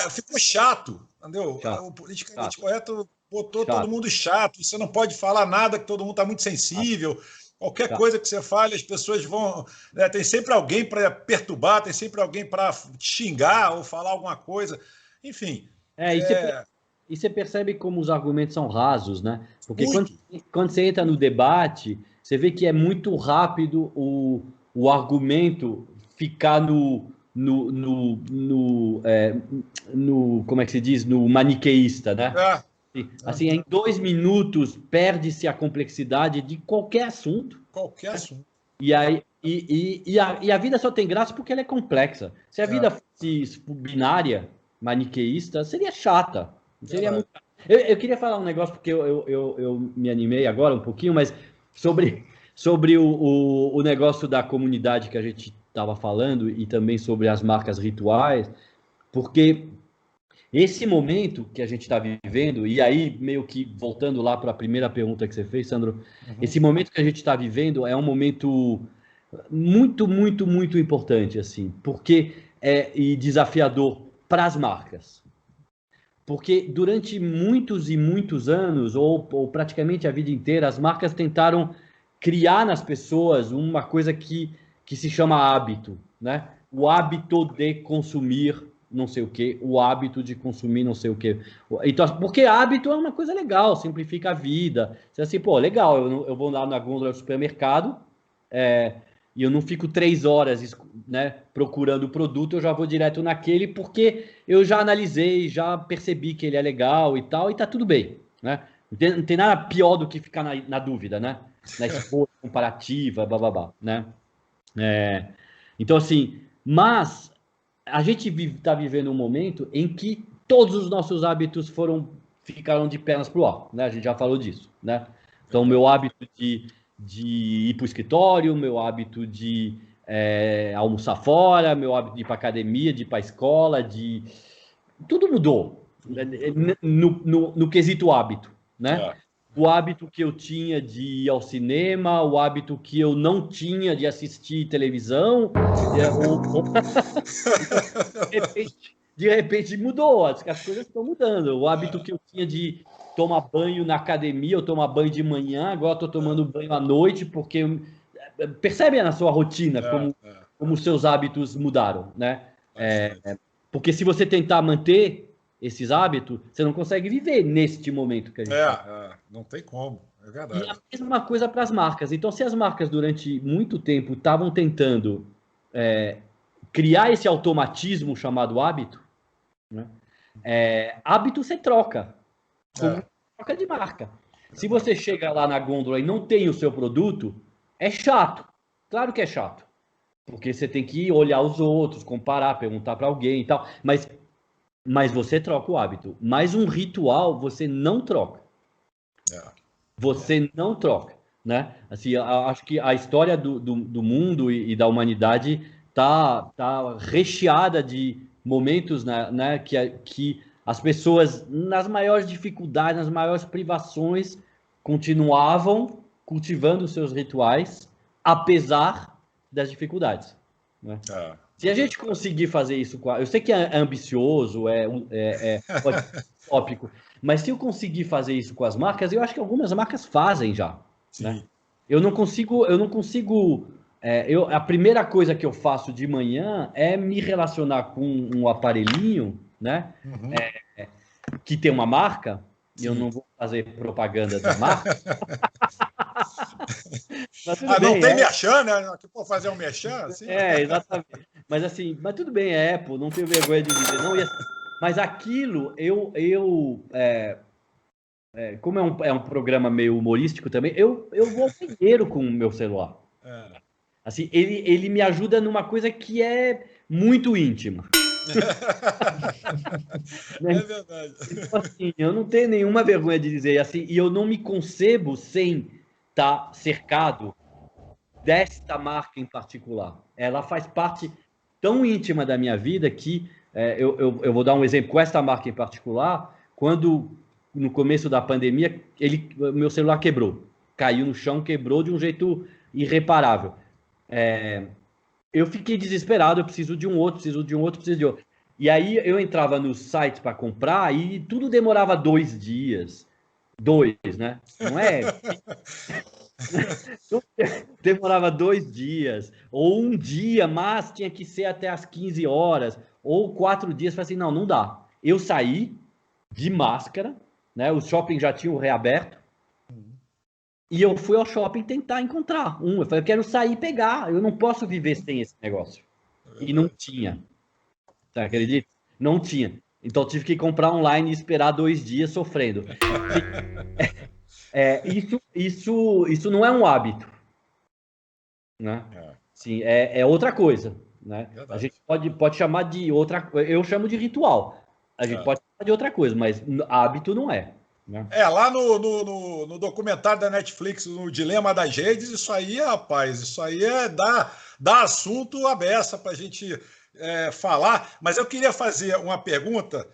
ficou chato, entendeu? O politicamente correto botou todo mundo chato, você não pode falar nada, que todo mundo está muito sensível. Qualquer coisa que você fale, as pessoas vão... Né, tem sempre alguém para perturbar, tem sempre alguém para xingar ou falar alguma coisa. Enfim. E você percebe como os argumentos são rasos, né? Porque quando você entra no debate, você vê que é muito rápido o argumento ficar como é que se diz? No maniqueísta, né? Assim, em 2 minutos perde-se a complexidade de qualquer assunto. Qualquer assunto. E a vida só tem graça porque ela é complexa. Se a vida fosse binária, maniqueísta, seria chata. Seria muito... eu queria falar um negócio, porque eu me animei agora um pouquinho, mas sobre o negócio da comunidade que a gente estava falando e também sobre as marcas rituais, porque esse momento que a gente está vivendo, e aí meio que voltando lá para a primeira pergunta que você fez, Sandro, esse momento que a gente está vivendo é um momento muito, muito, muito importante, assim, porque e desafiador para as marcas. Porque durante muitos e muitos anos, ou praticamente a vida inteira, as marcas tentaram criar nas pessoas uma coisa que se chama hábito, né? O hábito de consumir não sei o que, o hábito de consumir não sei o que. Então, porque hábito é uma coisa legal, simplifica a vida. Você assim, pô, legal, eu vou lá na gôndola do supermercado e eu não fico 3 horas, né, procurando o produto, eu já vou direto naquele porque eu já analisei, já percebi que ele é legal e tal, e tá tudo bem, né? Não tem nada pior do que ficar na dúvida, né? Na escolha comparativa, bababá, né? Então, assim, mas a gente está vivendo um momento em que todos os nossos hábitos ficaram de pernas para o ar, né? A gente já falou disso, né? Então, meu hábito de ir para o escritório, meu hábito de almoçar fora, meu hábito de ir para academia, de ir para a escola, tudo mudou no quesito hábito, né? O hábito que eu tinha de ir ao cinema, o hábito que eu não tinha de assistir televisão, de repente mudou, as coisas estão mudando. O hábito que eu tinha de tomar banho na academia, eu tomar banho de manhã, agora estou tomando banho à noite, porque percebe na sua rotina como os seus hábitos mudaram, né? Porque se você tentar manter esses hábitos, você não consegue viver neste momento que a gente está. Não tem como, é verdade. E a mesma coisa para as marcas. Então, se as marcas durante muito tempo estavam tentando criar esse automatismo chamado hábito, né? Hábito você troca, como troca de marca. Se você chega lá na gôndola e não tem o seu produto, é chato. Claro que é chato. Porque você tem que olhar os outros, comparar, perguntar para alguém e tal. Mas você troca o hábito. Mas um ritual você não troca. Você não troca. né? Assim, acho que a história do mundo e da humanidade tá recheada de momentos, né, que as pessoas, nas maiores dificuldades, nas maiores privações, continuavam cultivando seus rituais, apesar das dificuldades, né? Se a gente conseguir fazer isso eu sei que é ambicioso, pode ser utópico, mas se eu conseguir fazer isso com as marcas, eu acho que algumas marcas fazem já, né? Eu não consigo, a primeira coisa que eu faço de manhã é me relacionar com um aparelhinho, né? Uhum. Que tem uma marca, e eu Sim. não vou fazer propaganda da marca. Mas tudo Não bem, tem merchan, né? Pô, fazer um merchan, assim. Exatamente. Mas assim, mas tudo bem, é Apple, não tenho vergonha de dizer, não. Mas aquilo, como é um programa meio humorístico também, eu vou ao banheiro com o meu celular. Assim, ele me ajuda numa coisa que é muito íntima. É verdade. Então, assim, eu não tenho nenhuma vergonha de dizer assim, e eu não me concebo sem estar cercado desta marca em particular. Ela faz parte tão íntima da minha vida que eu vou dar um exemplo com esta marca em particular. Quando no começo da pandemia meu celular quebrou, caiu no chão, quebrou de um jeito irreparável. Eu fiquei desesperado, eu preciso de um outro, preciso de um outro, preciso de outro. E aí eu entrava no site para comprar e tudo demorava 2 dias. 2, né? Não é? Demorava 2 dias, ou um dia, mas tinha que ser até as 15 horas, ou 4 dias. Falei assim, não dá. Eu saí de máscara, né? Os shoppings já tinham reaberto, e eu fui ao shopping tentar encontrar um. Eu falei, eu quero sair e pegar, eu não posso viver sem esse negócio. E não tinha. Você acredita? Não tinha. Então tive que comprar online e esperar 2 dias sofrendo. Isso não é um hábito, né? Sim, é outra coisa, né? A gente pode chamar de outra, eu chamo de ritual. A gente pode chamar de outra coisa, mas hábito não é, né? Lá no documentário da Netflix, no Dilema das Redes, isso aí, rapaz, isso aí dá assunto à beça para a gente falar. Mas eu queria fazer uma pergunta,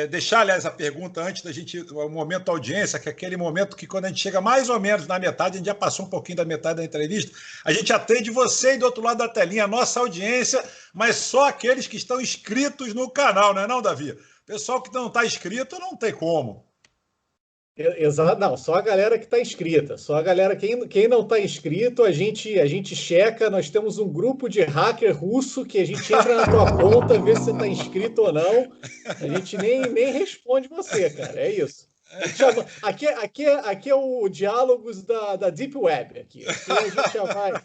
deixar, aliás, a pergunta antes da gente, o momento da audiência, que é aquele momento que quando a gente chega mais ou menos na metade, a gente já passou um pouquinho da metade da entrevista, a gente atende você aí do outro lado da telinha, a nossa audiência, mas só aqueles que estão inscritos no canal, não é não, Davi? Pessoal que não está inscrito, não tem como. Exato, não, só a galera que está inscrita. Só a galera, quem não está inscrito, a gente checa. Nós temos um grupo de hacker russo que a gente entra na tua conta, vê se você está inscrito ou não. A gente nem responde você, cara. É isso. Aqui é o Diálogos da Deep Web. Aqui a gente já vai.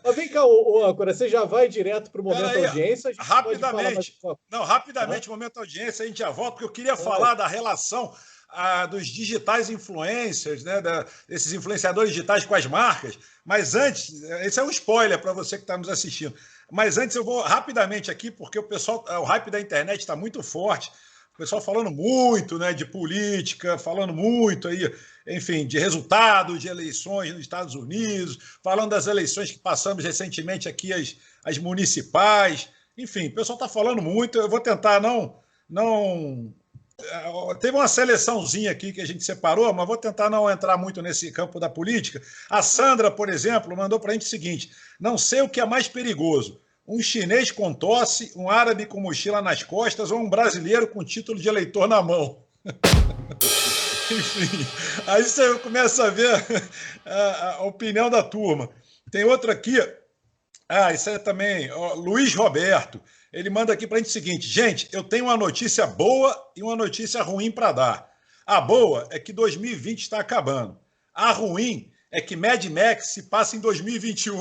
Mas vem cá, âncora, você já vai direto para o momento da audiência? Rapidamente. Não, rapidamente, momento da audiência, a gente já volta, porque eu queria falar da relação dos digitais influencers, né, desses influenciadores digitais com as marcas. Mas antes, esse é um spoiler para você que está nos assistindo. Mas antes eu vou rapidamente aqui, porque o hype da internet está muito forte. O pessoal falando muito, né, de política, falando muito aí, enfim, de resultados de eleições nos Estados Unidos, falando das eleições que passamos recentemente aqui, as municipais. Enfim, o pessoal está falando muito. Eu vou tentar não teve uma seleçãozinha aqui que a gente separou, mas vou tentar não entrar muito nesse campo da política. A Sandra, por exemplo, mandou para a gente o seguinte: não sei o que é mais perigoso, um chinês com tosse, um árabe com mochila nas costas ou um brasileiro com título de eleitor na mão. Enfim, aí você começa a ver a opinião da turma. Tem outro aqui, isso é também, Luiz Roberto. Ele manda aqui para a gente o seguinte: gente, eu tenho uma notícia boa e uma notícia ruim para dar. A boa é que 2020 está acabando. A ruim é que Mad Max se passa em 2021.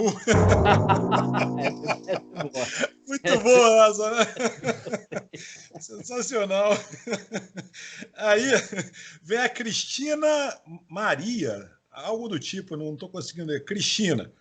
Muito boa essa, né? Sensacional. Aí vem a Cristina Maria, algo do tipo, não estou conseguindo ler. Cristina.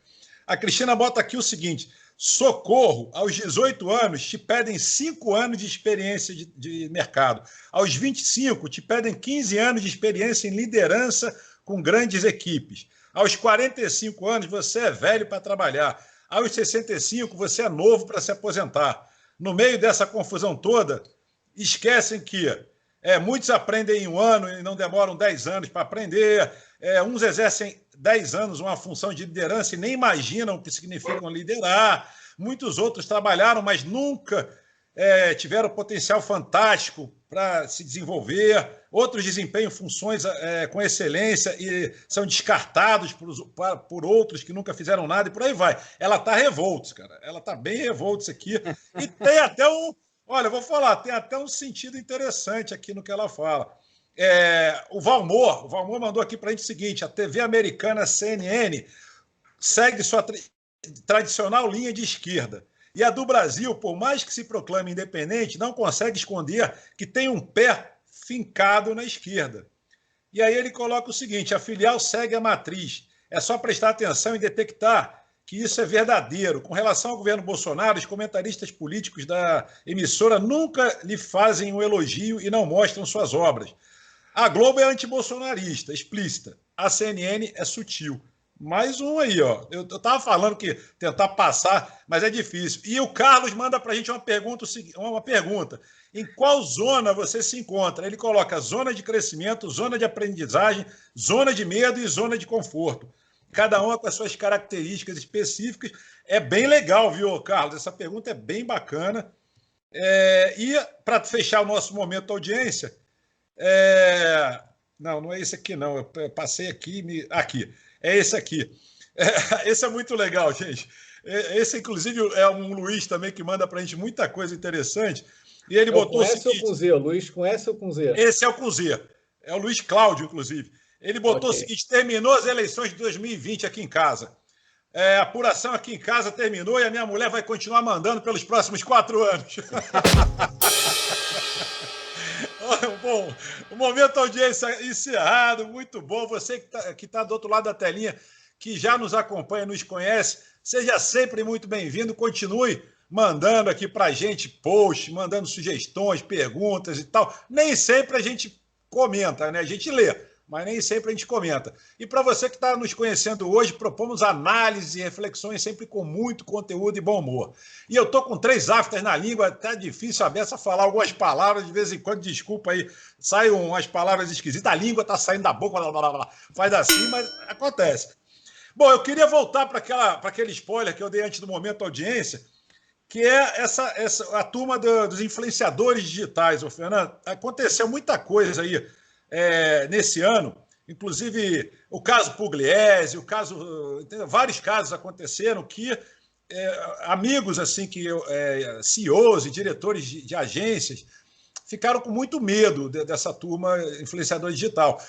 A Cristina bota aqui o seguinte: socorro, aos 18 anos te pedem 5 anos de experiência de mercado. Aos 25 te pedem 15 anos de experiência em liderança com grandes equipes. Aos 45 anos, você é velho para trabalhar. Aos 65, você é novo para se aposentar. No meio dessa confusão toda, esquecem que muitos aprendem em um ano e não demoram 10 anos para aprender. Uns exercem 10 anos uma função de liderança e nem imaginam o que significa liderar. Muitos outros trabalharam, mas nunca tiveram potencial fantástico para se desenvolver. Outros desempenham funções com excelência e são descartados por outros que nunca fizeram nada e por aí vai. Ela está revolta, cara. Ela está bem revolta aqui. E tem até olha, eu vou falar, tem até um sentido interessante aqui no que ela fala. O Valmor mandou aqui para a gente o seguinte: a TV americana CNN segue sua tradicional linha de esquerda. E a do Brasil, por mais que se proclame independente, não consegue esconder que tem um pé fincado na esquerda. E aí ele coloca o seguinte: a filial segue a matriz. É só prestar atenção e detectar que isso é verdadeiro. Com relação ao governo Bolsonaro, os comentaristas políticos da emissora nunca lhe fazem um elogio e não mostram suas obras. A Globo é antibolsonarista, explícita. A CNN é sutil. Mais um aí, ó. Eu estava falando que tentar passar, mas é difícil. E o Carlos manda para a gente uma pergunta. Em qual zona você se encontra? Ele coloca zona de crescimento, zona de aprendizagem, zona de medo e zona de conforto. Cada uma com as suas características específicas. É bem legal, viu, Carlos? Essa pergunta é bem bacana. E para fechar o nosso momento audiência, não é esse aqui, não. Eu passei aqui, aqui. É esse aqui. Esse é muito legal, gente. Esse, inclusive, é um Luiz também que manda para a gente muita coisa interessante. E ele botou com S ou com Z? Luiz com S ou com Z? Esse é o com Z. É o Luiz Cláudio, inclusive. Ele botou o seguinte: terminou as eleições de 2020 aqui em casa. A apuração aqui em casa terminou e a minha mulher vai continuar mandando pelos próximos 4 anos. Bom, o momento audiência encerrado, muito bom. Você que tá do outro lado da telinha, que já nos acompanha, nos conhece, seja sempre muito bem-vindo. Continue mandando aqui para a gente post, mandando sugestões, perguntas e tal. Nem sempre a gente comenta, né? A gente lê, mas nem sempre a gente comenta. E para você que está nos conhecendo hoje, propomos análise e reflexões sempre com muito conteúdo e bom humor. E eu estou com 3 afters na língua, até difícil a beça falar algumas palavras, de vez em quando, desculpa aí, saem umas palavras esquisitas, a língua está saindo da boca, blá, blá, blá, faz assim, mas acontece. Bom, eu queria voltar para aquele spoiler que eu dei antes do momento audiência, que é a turma dos influenciadores digitais, ô Fernando. Aconteceu muita coisa aí nesse ano, inclusive o caso Pugliese, vários casos aconteceram que amigos assim CEOs e diretores de agências ficaram com muito medo dessa turma influenciador digital,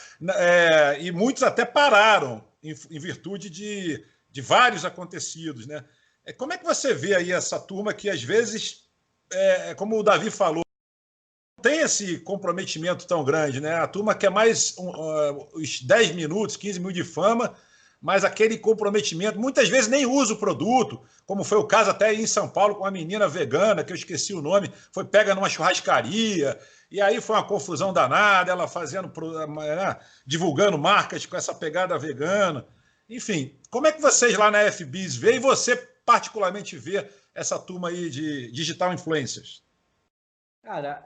e muitos até pararam em virtude de vários acontecidos, né? Como é que você vê aí essa turma que às vezes, como o Davi falou, tem esse comprometimento tão grande, né? A turma quer mais os 10 minutos, 15 minutos de fama, mas aquele comprometimento, muitas vezes nem usa o produto, como foi o caso até aí em São Paulo com uma menina vegana, que eu esqueci o nome, foi pega numa churrascaria, e aí foi uma confusão danada, ela divulgando marcas com essa pegada vegana. Enfim, como é que vocês lá na FBIS veem, e você particularmente vê essa turma aí de digital influencers? Cara,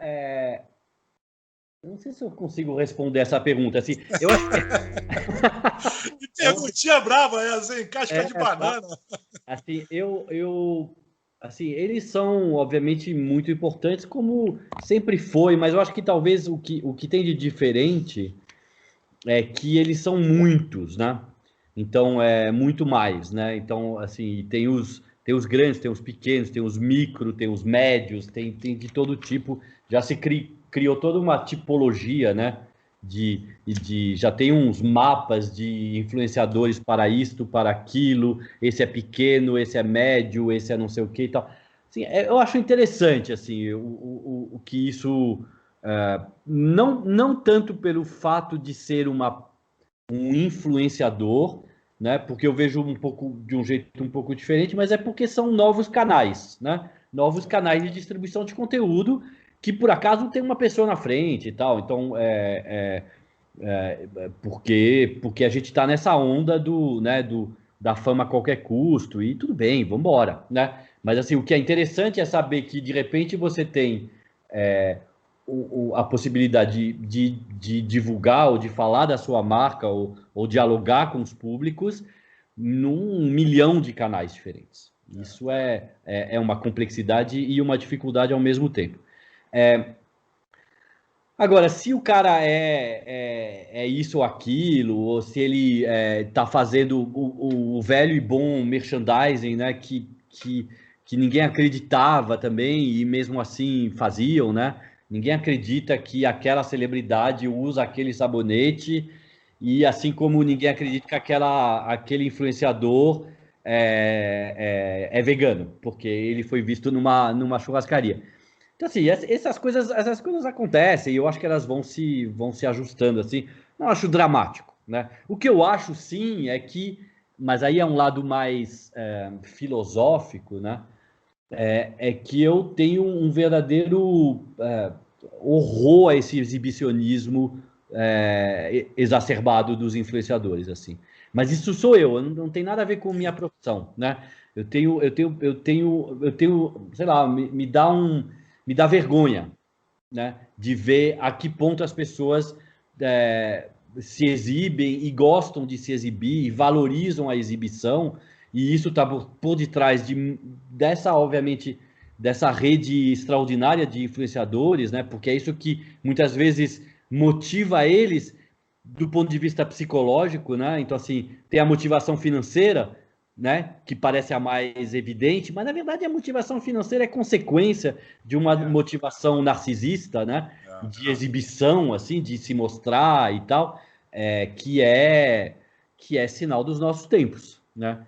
eu não sei se eu consigo responder essa pergunta. Assim, eu acho que... perguntinha brava, assim, casca de banana. Assim, assim, eles são, obviamente, muito importantes, como sempre foi, mas eu acho que talvez o que tem de diferente é que eles são muitos, né? Então, muito mais, né? Então, assim, tem os grandes, tem os pequenos, tem os micro, tem os médios, tem de todo tipo. Já se criou toda uma tipologia, né? Já tem uns mapas de influenciadores para isto, para aquilo. Esse é pequeno, esse é médio, esse é não sei o que e tal. Assim, eu acho interessante, assim, o que isso... não tanto pelo fato de ser um influenciador, né? Porque eu vejo de um jeito um pouco diferente, mas é porque são novos canais, né? Novos canais de distribuição de conteúdo que por acaso tem uma pessoa na frente e tal. Então Porque a gente está nessa onda da fama a qualquer custo, e tudo bem, vamos embora, né? Mas assim, o que é interessante é saber que de repente você tem a possibilidade de divulgar ou de falar da sua marca ou dialogar com os públicos num milhão de canais diferentes. Isso é uma complexidade e uma dificuldade ao mesmo tempo. Agora, se o cara é isso ou aquilo, ou se ele está fazendo o velho e bom merchandising, né, que ninguém acreditava também, e mesmo assim faziam, né? Ninguém acredita que aquela celebridade usa aquele sabonete, e assim como ninguém acredita que aquele influenciador é vegano, porque ele foi visto numa churrascaria. Então, assim, essas coisas acontecem, e eu acho que elas vão se ajustando, assim. Não acho dramático, né? O que eu acho, sim, é que, mas aí é um lado mais filosófico, né? É que eu tenho um verdadeiro horror a esse exibicionismo exacerbado dos influenciadores, assim. Mas isso sou eu, não tem nada a ver com minha profissão, né? Eu tenho, sei lá, me dá vergonha, né, de ver a que ponto as pessoas se exibem e gostam de se exibir e valorizam a exibição, e isso está por detrás obviamente, dessa rede extraordinária de influenciadores, né, porque é isso que muitas vezes motiva eles do ponto de vista psicológico, né? Então, assim, tem a motivação financeira, né, que parece a mais evidente, mas na verdade a motivação financeira é consequência de uma motivação narcisista, né, de exibição, assim, de se mostrar e tal, que é sinal dos nossos tempos, né?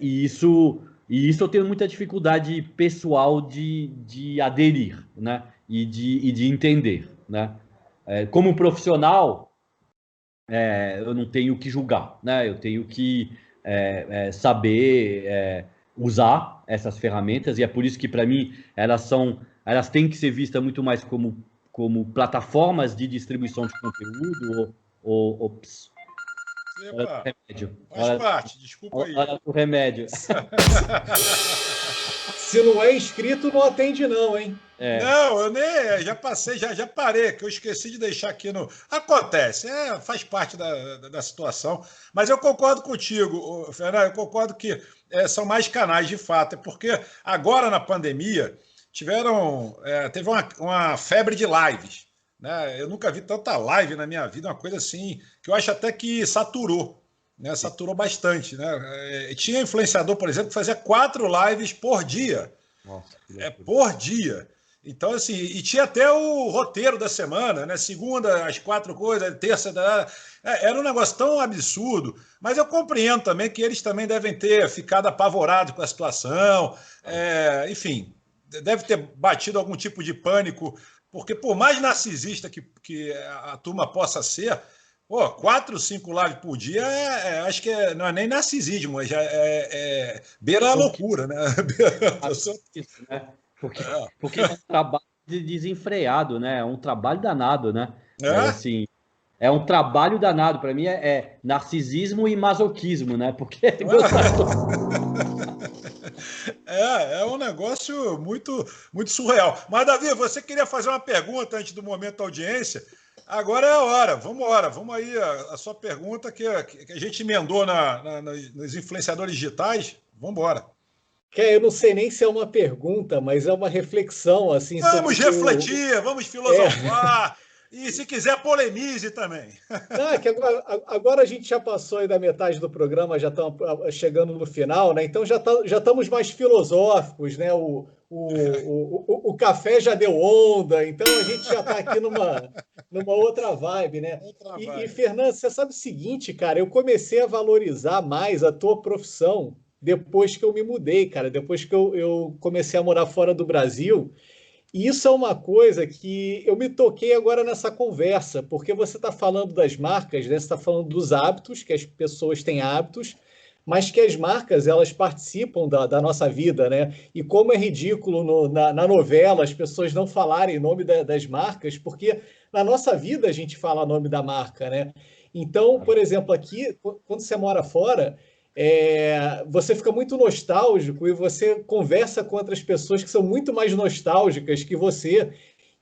E isso eu tenho muita dificuldade pessoal de aderir, né, e de entender, né? Como profissional, eu não tenho que julgar, né? Eu tenho que saber usar essas ferramentas, e é por isso que, para mim, elas têm que ser vistas muito mais como plataformas de distribuição de conteúdo. Ops. Epa, remédio. Faz parte, desculpa aí. Hora do remédio. Se não é inscrito, não atende não, hein? Não, eu nem já passei, já parei, que eu esqueci de deixar aqui no. Acontece, faz parte da situação. Mas eu concordo contigo, Fernando, eu concordo que são mais canais de fato. É porque agora na pandemia teve uma febre de lives. Né? Eu nunca vi tanta live na minha vida, uma coisa assim, que eu acho até que saturou. Né? Saturou bastante. Né? Tinha influenciador, por exemplo, que fazia 4 lives por dia. Nossa, por dia. Então, assim, e tinha até o roteiro da semana, né? Segunda, as 4 coisas, terça, era um negócio tão absurdo, mas eu compreendo também que eles também devem ter ficado apavorados com a situação, enfim, deve ter batido algum tipo de pânico, porque por mais narcisista que a turma possa ser, 4, 5 lives por dia, acho que não é nem narcisismo, já beira a loucura, né? Isso, né? Porque é um trabalho desenfreado, né? É um trabalho danado, né? Assim, é um trabalho danado. Para mim é narcisismo e masoquismo, né? Porque é um negócio muito, muito surreal. Mas, Davi, você queria fazer uma pergunta antes do momento da audiência. Agora é a hora. Vamos aí a sua pergunta que a gente emendou nos influenciadores digitais. Vamos embora. Eu não sei nem se é uma pergunta, mas é uma reflexão. Assim, vamos refletir, vamos filosofar. E se quiser, polemize também. Que agora a gente já passou aí da metade do programa, já estamos chegando no final, né? Então já estamos mais filosóficos, né? O café já deu onda, então a gente já está aqui numa outra vibe, né? E, Fernando, você sabe o seguinte, cara, eu comecei a valorizar mais a tua profissão depois que eu me mudei, cara, depois que eu comecei a morar fora do Brasil. E isso é uma coisa que eu me toquei agora nessa conversa, porque você está falando das marcas, né? Você está falando dos hábitos, que as pessoas têm hábitos, mas que as marcas elas participam da nossa vida, né? E como é ridículo na novela as pessoas não falarem o nome das marcas, porque na nossa vida a gente fala o nome da marca, né? Então, por exemplo, aqui, quando você mora fora, você fica muito nostálgico e você conversa com outras pessoas que são muito mais nostálgicas que você.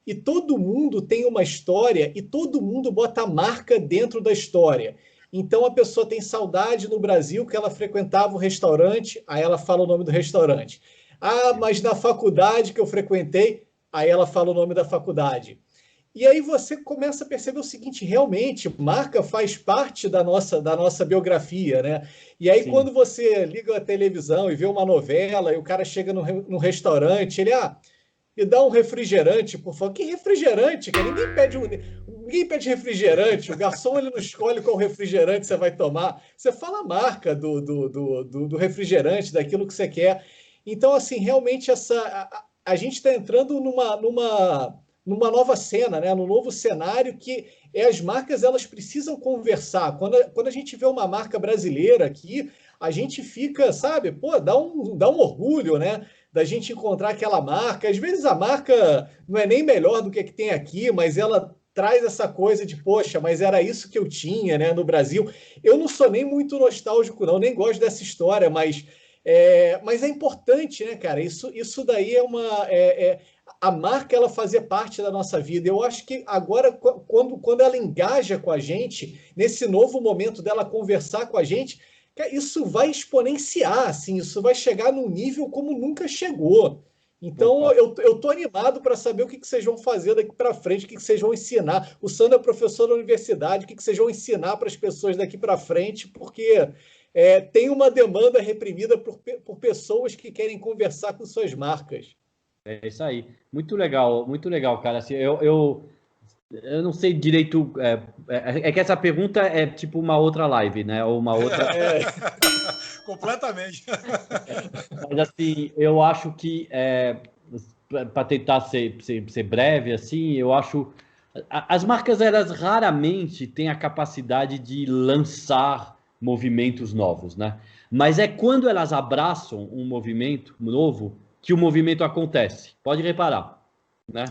E todo mundo tem uma história e todo mundo bota a marca dentro da história. Então a pessoa tem saudade no Brasil que ela frequentava o restaurante, aí ela fala o nome do restaurante. Ah, mas na faculdade que eu frequentei, aí ela fala o nome da faculdade. E aí você começa a perceber o seguinte, realmente, marca faz parte da nossa biografia, né? E aí, quando você liga a televisão e vê uma novela e o cara chega no restaurante, ele, me dá um refrigerante, por favor. Que refrigerante, cara? Ninguém pede refrigerante. O garçom ele não escolhe qual refrigerante você vai tomar. Você fala a marca do refrigerante, daquilo que você quer. Então, assim, realmente a gente está entrando numa nova cena, né? Num novo cenário que as marcas elas precisam conversar. Quando a gente vê uma marca brasileira aqui, a gente fica, sabe, pô, dá um orgulho, né? Da gente encontrar aquela marca. Às vezes a marca não é nem melhor do que tem aqui, mas ela traz essa coisa de, poxa, mas era isso que eu tinha, né, no Brasil. Eu não sou nem muito nostálgico, não, nem gosto dessa história, mas é importante, né, cara? Isso daí a marca ela fazia parte da nossa vida. Eu acho que agora, quando ela engaja com a gente, nesse novo momento dela conversar com a gente, isso vai exponenciar, assim, isso vai chegar num nível como nunca chegou. Então, eu estou animado para saber o que vocês vão fazer daqui para frente, o que vocês vão ensinar. O Sandro é professor da universidade, o que vocês vão ensinar para as pessoas daqui para frente, porque tem uma demanda reprimida por pessoas que querem conversar com suas marcas. É isso aí. Muito legal, cara. Assim, eu não sei direito. É que essa pergunta é tipo uma outra live, né? Ou uma outra. Completamente. Mas assim, eu acho que para tentar ser breve, assim, eu acho as marcas elas raramente têm a capacidade de lançar movimentos novos, né? Mas é quando elas abraçam um movimento novo que o movimento acontece. Pode reparar, né?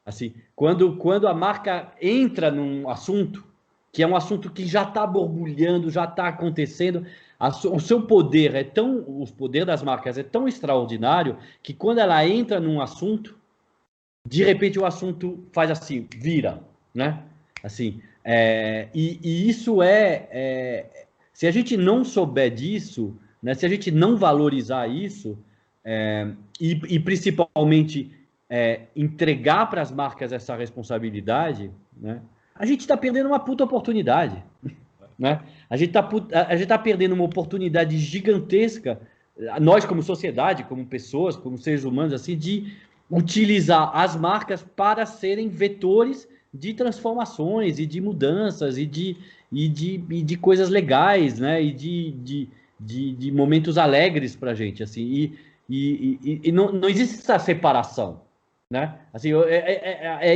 Assim, quando a marca entra num assunto, que é um assunto que já está borbulhando, já está acontecendo, o seu poder o poder das marcas é tão extraordinário que quando ela entra num assunto, de repente o assunto faz assim, vira, né? Assim, e isso se a gente não souber disso, né? Se a gente não valorizar isso, e principalmente entregar para as marcas essa responsabilidade, né? A gente está perdendo uma puta oportunidade, né? A gente tá perdendo uma oportunidade gigantesca, nós como sociedade, como pessoas, como seres humanos, assim, de utilizar as marcas para serem vetores de transformações e de mudanças e de coisas legais, né? E de momentos alegres para a gente, assim. E não existe essa separação, né? Assim,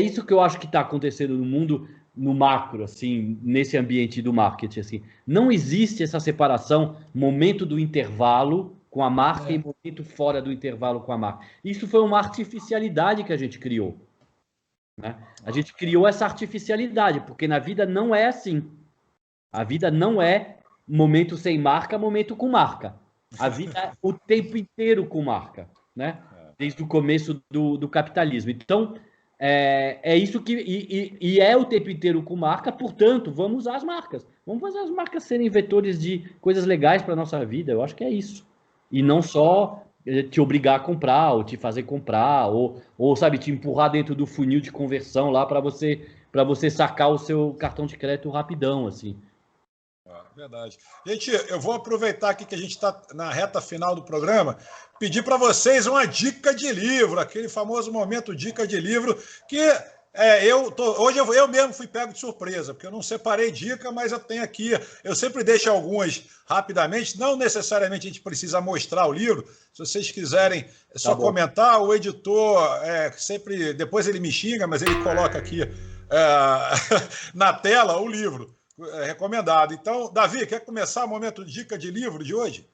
isso que eu acho que está acontecendo no mundo, no macro, assim, nesse ambiente do marketing, assim. Não existe essa separação, momento do intervalo com a marca e momento fora do intervalo com a marca. Isso foi uma artificialidade que a gente criou, né? A gente criou essa artificialidade, porque na vida não é assim. A vida não é momento sem marca, momento com marca. A vida é o tempo inteiro com marca, né? Desde o começo do capitalismo. Então, isso que... E é o tempo inteiro com marca, portanto, vamos usar as marcas. Vamos fazer as marcas serem vetores de coisas legais para a nossa vida. Eu acho que é isso. E não só te obrigar a comprar, ou te fazer comprar, ou sabe, te empurrar dentro do funil de conversão lá para você sacar o seu cartão de crédito rapidão, assim. Verdade. Gente, eu vou aproveitar aqui que a gente está na reta final do programa, pedir para vocês uma dica de livro, aquele famoso momento dica de livro, que hoje eu mesmo fui pego de surpresa, porque eu não separei dica, mas eu tenho aqui, eu sempre deixo algumas rapidamente, não necessariamente a gente precisa mostrar o livro, se vocês quiserem só comentar, o editor sempre, depois ele me xinga, mas ele coloca aqui na tela o livro. Recomendado. Então, Davi, quer começar o momento dica de livro de hoje?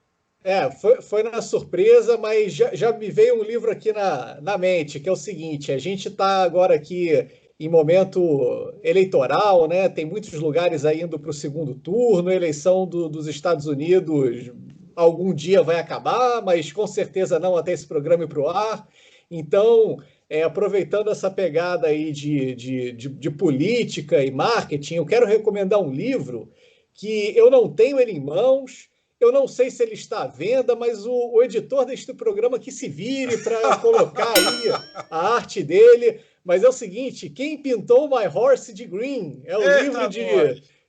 Foi na surpresa, mas já me veio um livro aqui na mente, que é o seguinte, a gente está agora aqui em momento eleitoral, né? Tem muitos lugares aí indo para o segundo turno, a eleição dos Estados Unidos algum dia vai acabar, mas com certeza não até esse programa ir para o ar. Então, aproveitando essa pegada aí de política e marketing, eu quero recomendar um livro que eu não tenho ele em mãos, eu não sei se ele está à venda, mas o editor deste programa que se vire para colocar aí a arte dele. Mas é o seguinte, Quem Pintou My Horse de Green? É o livro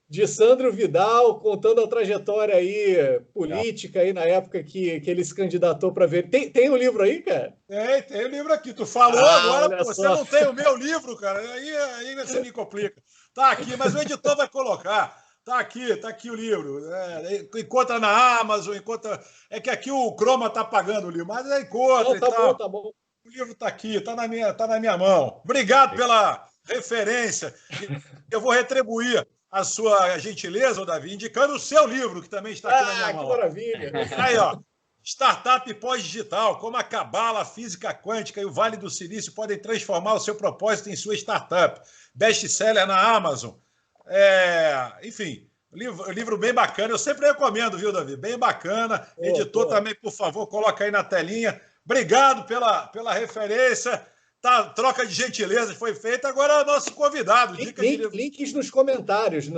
de Sandro Vidal, contando a trajetória aí política aí na época que ele se candidatou para ver. Tem o livro aí, cara? Tem o livro aqui. Tu falou agora, pô, você não tem o meu livro, cara. Aí você me complica. Tá aqui, mas o editor vai colocar. Tá aqui o livro. Encontra na Amazon, É que aqui o Croma tá pagando o livro, mas encontra. Não, tá bom, tá bom. O livro tá aqui, tá na minha mão. Obrigado pela referência. Eu vou retribuir a sua gentileza, Davi, indicando o seu livro, que também está aqui na minha mão. Que maravilha! Aí, ó. Startup pós-digital, como a Cabala, a física quântica e o Vale do Silício podem transformar o seu propósito em sua startup. Best-seller na Amazon. Enfim, livro bem bacana. Eu sempre recomendo, viu, Davi? Bem bacana. Editor também, por favor, coloca aí na telinha. Obrigado pela referência. Tá, troca de gentilezas foi feita. Agora é o nosso convidado. Links nos comentários,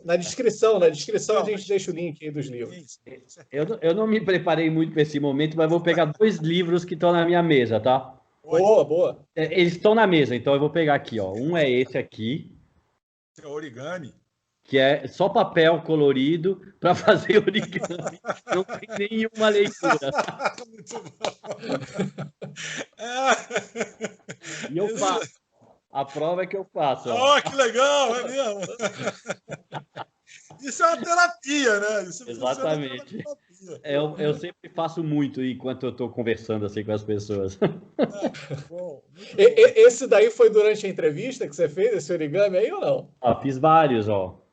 na descrição. Na descrição a gente deixa o link aí dos livros. Eu não me preparei muito para esse momento, mas vou pegar 2 livros que estão na minha mesa, tá? Boa. Eles estão na mesa, então eu vou pegar aqui, ó. Um é esse aqui. Origami. Que é só papel colorido para fazer origami. Não tem nenhuma leitura. Muito bom. E eu faço. A prova é que eu faço. Que legal, é mesmo. Isso é uma terapia, né? Exatamente. Eu sempre faço muito enquanto eu estou conversando assim com as pessoas. Bom. Esse daí foi durante a entrevista que você fez, esse origami aí ou não? Fiz vários, ó.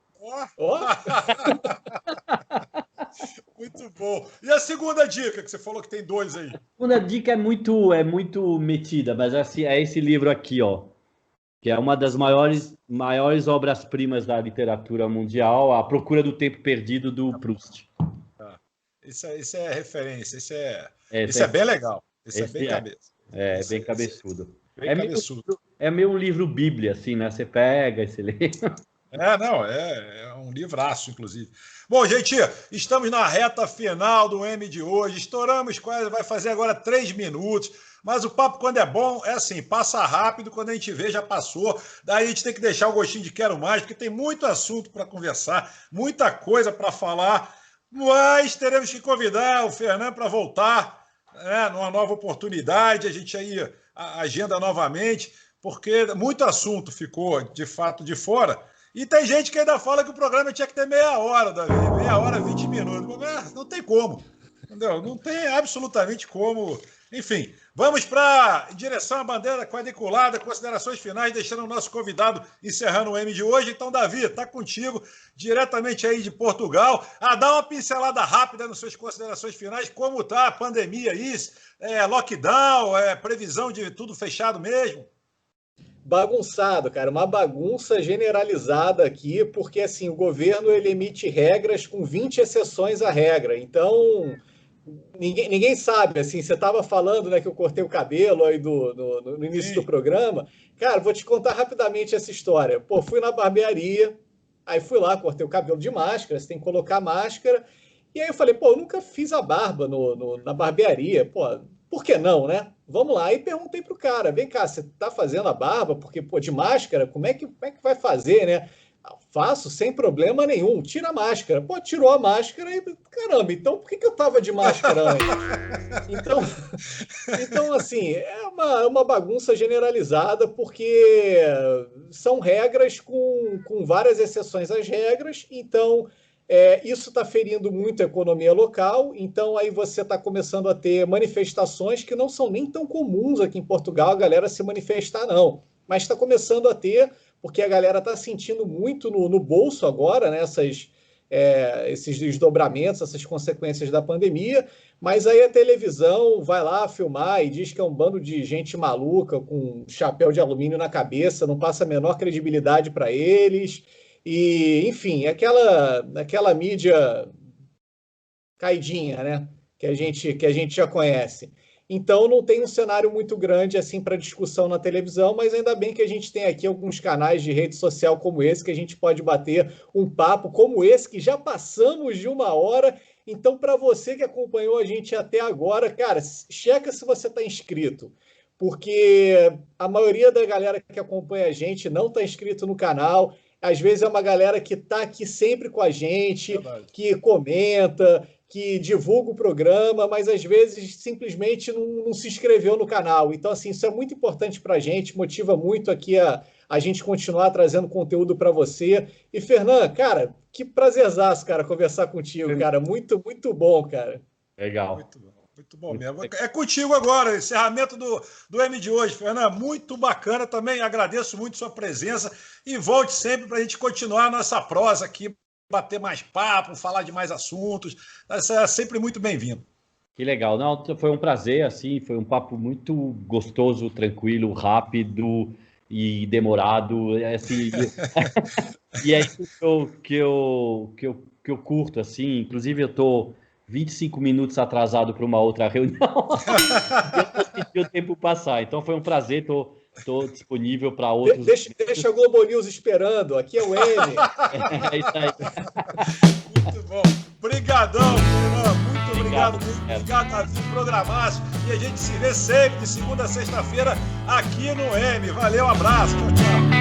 Muito bom. E a segunda dica, que você falou que tem 2 aí? A segunda dica é muito metida, mas é esse livro aqui, ó, que é uma das maiores obras-primas da literatura mundial, A Procura do Tempo Perdido, do Proust. Isso é referência, isso é bem legal. Isso é bem cabeça. Bem cabeçudo. Cabeçudo. É meio livro bíblia, assim, né? Você pega e você lê. É um livraço, inclusive. Bom, gente, estamos na reta final do M de hoje. Estouramos quase, vai fazer agora 3 minutos. Mas o papo, quando é bom, é assim, passa rápido, quando a gente vê, já passou. Daí a gente tem que deixar o gostinho de quero mais, porque tem muito assunto para conversar, muita coisa para falar. Mas teremos que convidar o Fernando para voltar, numa nova oportunidade. A gente aí agenda novamente, porque muito assunto ficou, de fato, de fora. E tem gente que ainda fala que o programa tinha que ter meia hora, Davi. Meia hora, 20 minutos. Não tem como. Entendeu? Não tem absolutamente como. Enfim, vamos em direção à bandeira quadriculada, considerações finais, deixando o nosso convidado encerrando o M de hoje. Então, Davi, está contigo, diretamente aí de Portugal. Dá uma pincelada rápida nas suas considerações finais, como está a pandemia aí, lockdown, previsão de tudo fechado mesmo. Bagunçado, cara, uma bagunça generalizada aqui, porque assim, o governo ele emite regras com 20 exceções à regra, então ninguém sabe, assim, você estava falando, né, que eu cortei o cabelo aí no início do programa, cara, vou te contar rapidamente essa história. Pô, fui na barbearia, aí fui lá, cortei o cabelo de máscara, você tem que colocar máscara, e aí eu falei, pô, eu nunca fiz a barba na barbearia, pô, por que não, né? Vamos lá. Aí perguntei pro cara, vem cá, você tá fazendo a barba? Porque, pô, de máscara, como é que vai fazer, né? Faço sem problema nenhum. Tira a máscara. Pô, tirou a máscara e, caramba, então por que eu tava de máscara antes? Então assim, é uma bagunça generalizada, porque são regras com várias exceções às regras, então... isso está ferindo muito a economia local, então aí você está começando a ter manifestações que não são nem tão comuns aqui em Portugal, a galera se manifestar não, mas está começando a ter, porque a galera está sentindo muito no bolso agora, né, esses desdobramentos, essas consequências da pandemia, mas aí a televisão vai lá filmar e diz que é um bando de gente maluca com chapéu de alumínio na cabeça, não passa a menor credibilidade para eles, e, enfim, aquela mídia caidinha, né? Que a gente já conhece. Então, não tem um cenário muito grande assim para discussão na televisão, mas ainda bem que a gente tem aqui alguns canais de rede social como esse, que a gente pode bater um papo como esse, que já passamos de 1 hora. Então, para você que acompanhou a gente até agora, cara, checa se você está inscrito, porque a maioria da galera que acompanha a gente não está inscrito no canal. Às vezes é uma galera que está aqui sempre com a gente, verdade, que comenta, que divulga o programa, mas às vezes simplesmente não se inscreveu no canal. Então, assim, isso é muito importante para a gente, motiva muito aqui a gente continuar trazendo conteúdo para você. E, Fernan, cara, que prazerzaço, cara, conversar contigo, cara. Muito, muito bom, cara. Legal. Muito bom mesmo. É contigo agora, encerramento do M de hoje, Fernando. Muito bacana também. Agradeço muito sua presença e volte sempre para a gente continuar a nossa prosa aqui, bater mais papo, falar de mais assuntos. Você é sempre muito bem-vindo. Que legal. Não, foi um prazer, assim, foi um papo muito gostoso, tranquilo, rápido e demorado. Assim, e é isso que eu curto, assim. Inclusive, eu estou 25 minutos atrasado para uma outra reunião. Eu não senti o tempo passar. Então foi um prazer, estou disponível para outros. Deixa a Globo News esperando, aqui é o M. É isso aí. Muito bom. Obrigadão, Fernando. Muito obrigado. Obrigado, Davi, programaço. E a gente se vê sempre de segunda a sexta-feira aqui no M. Valeu, abraço. Tchau, tchau.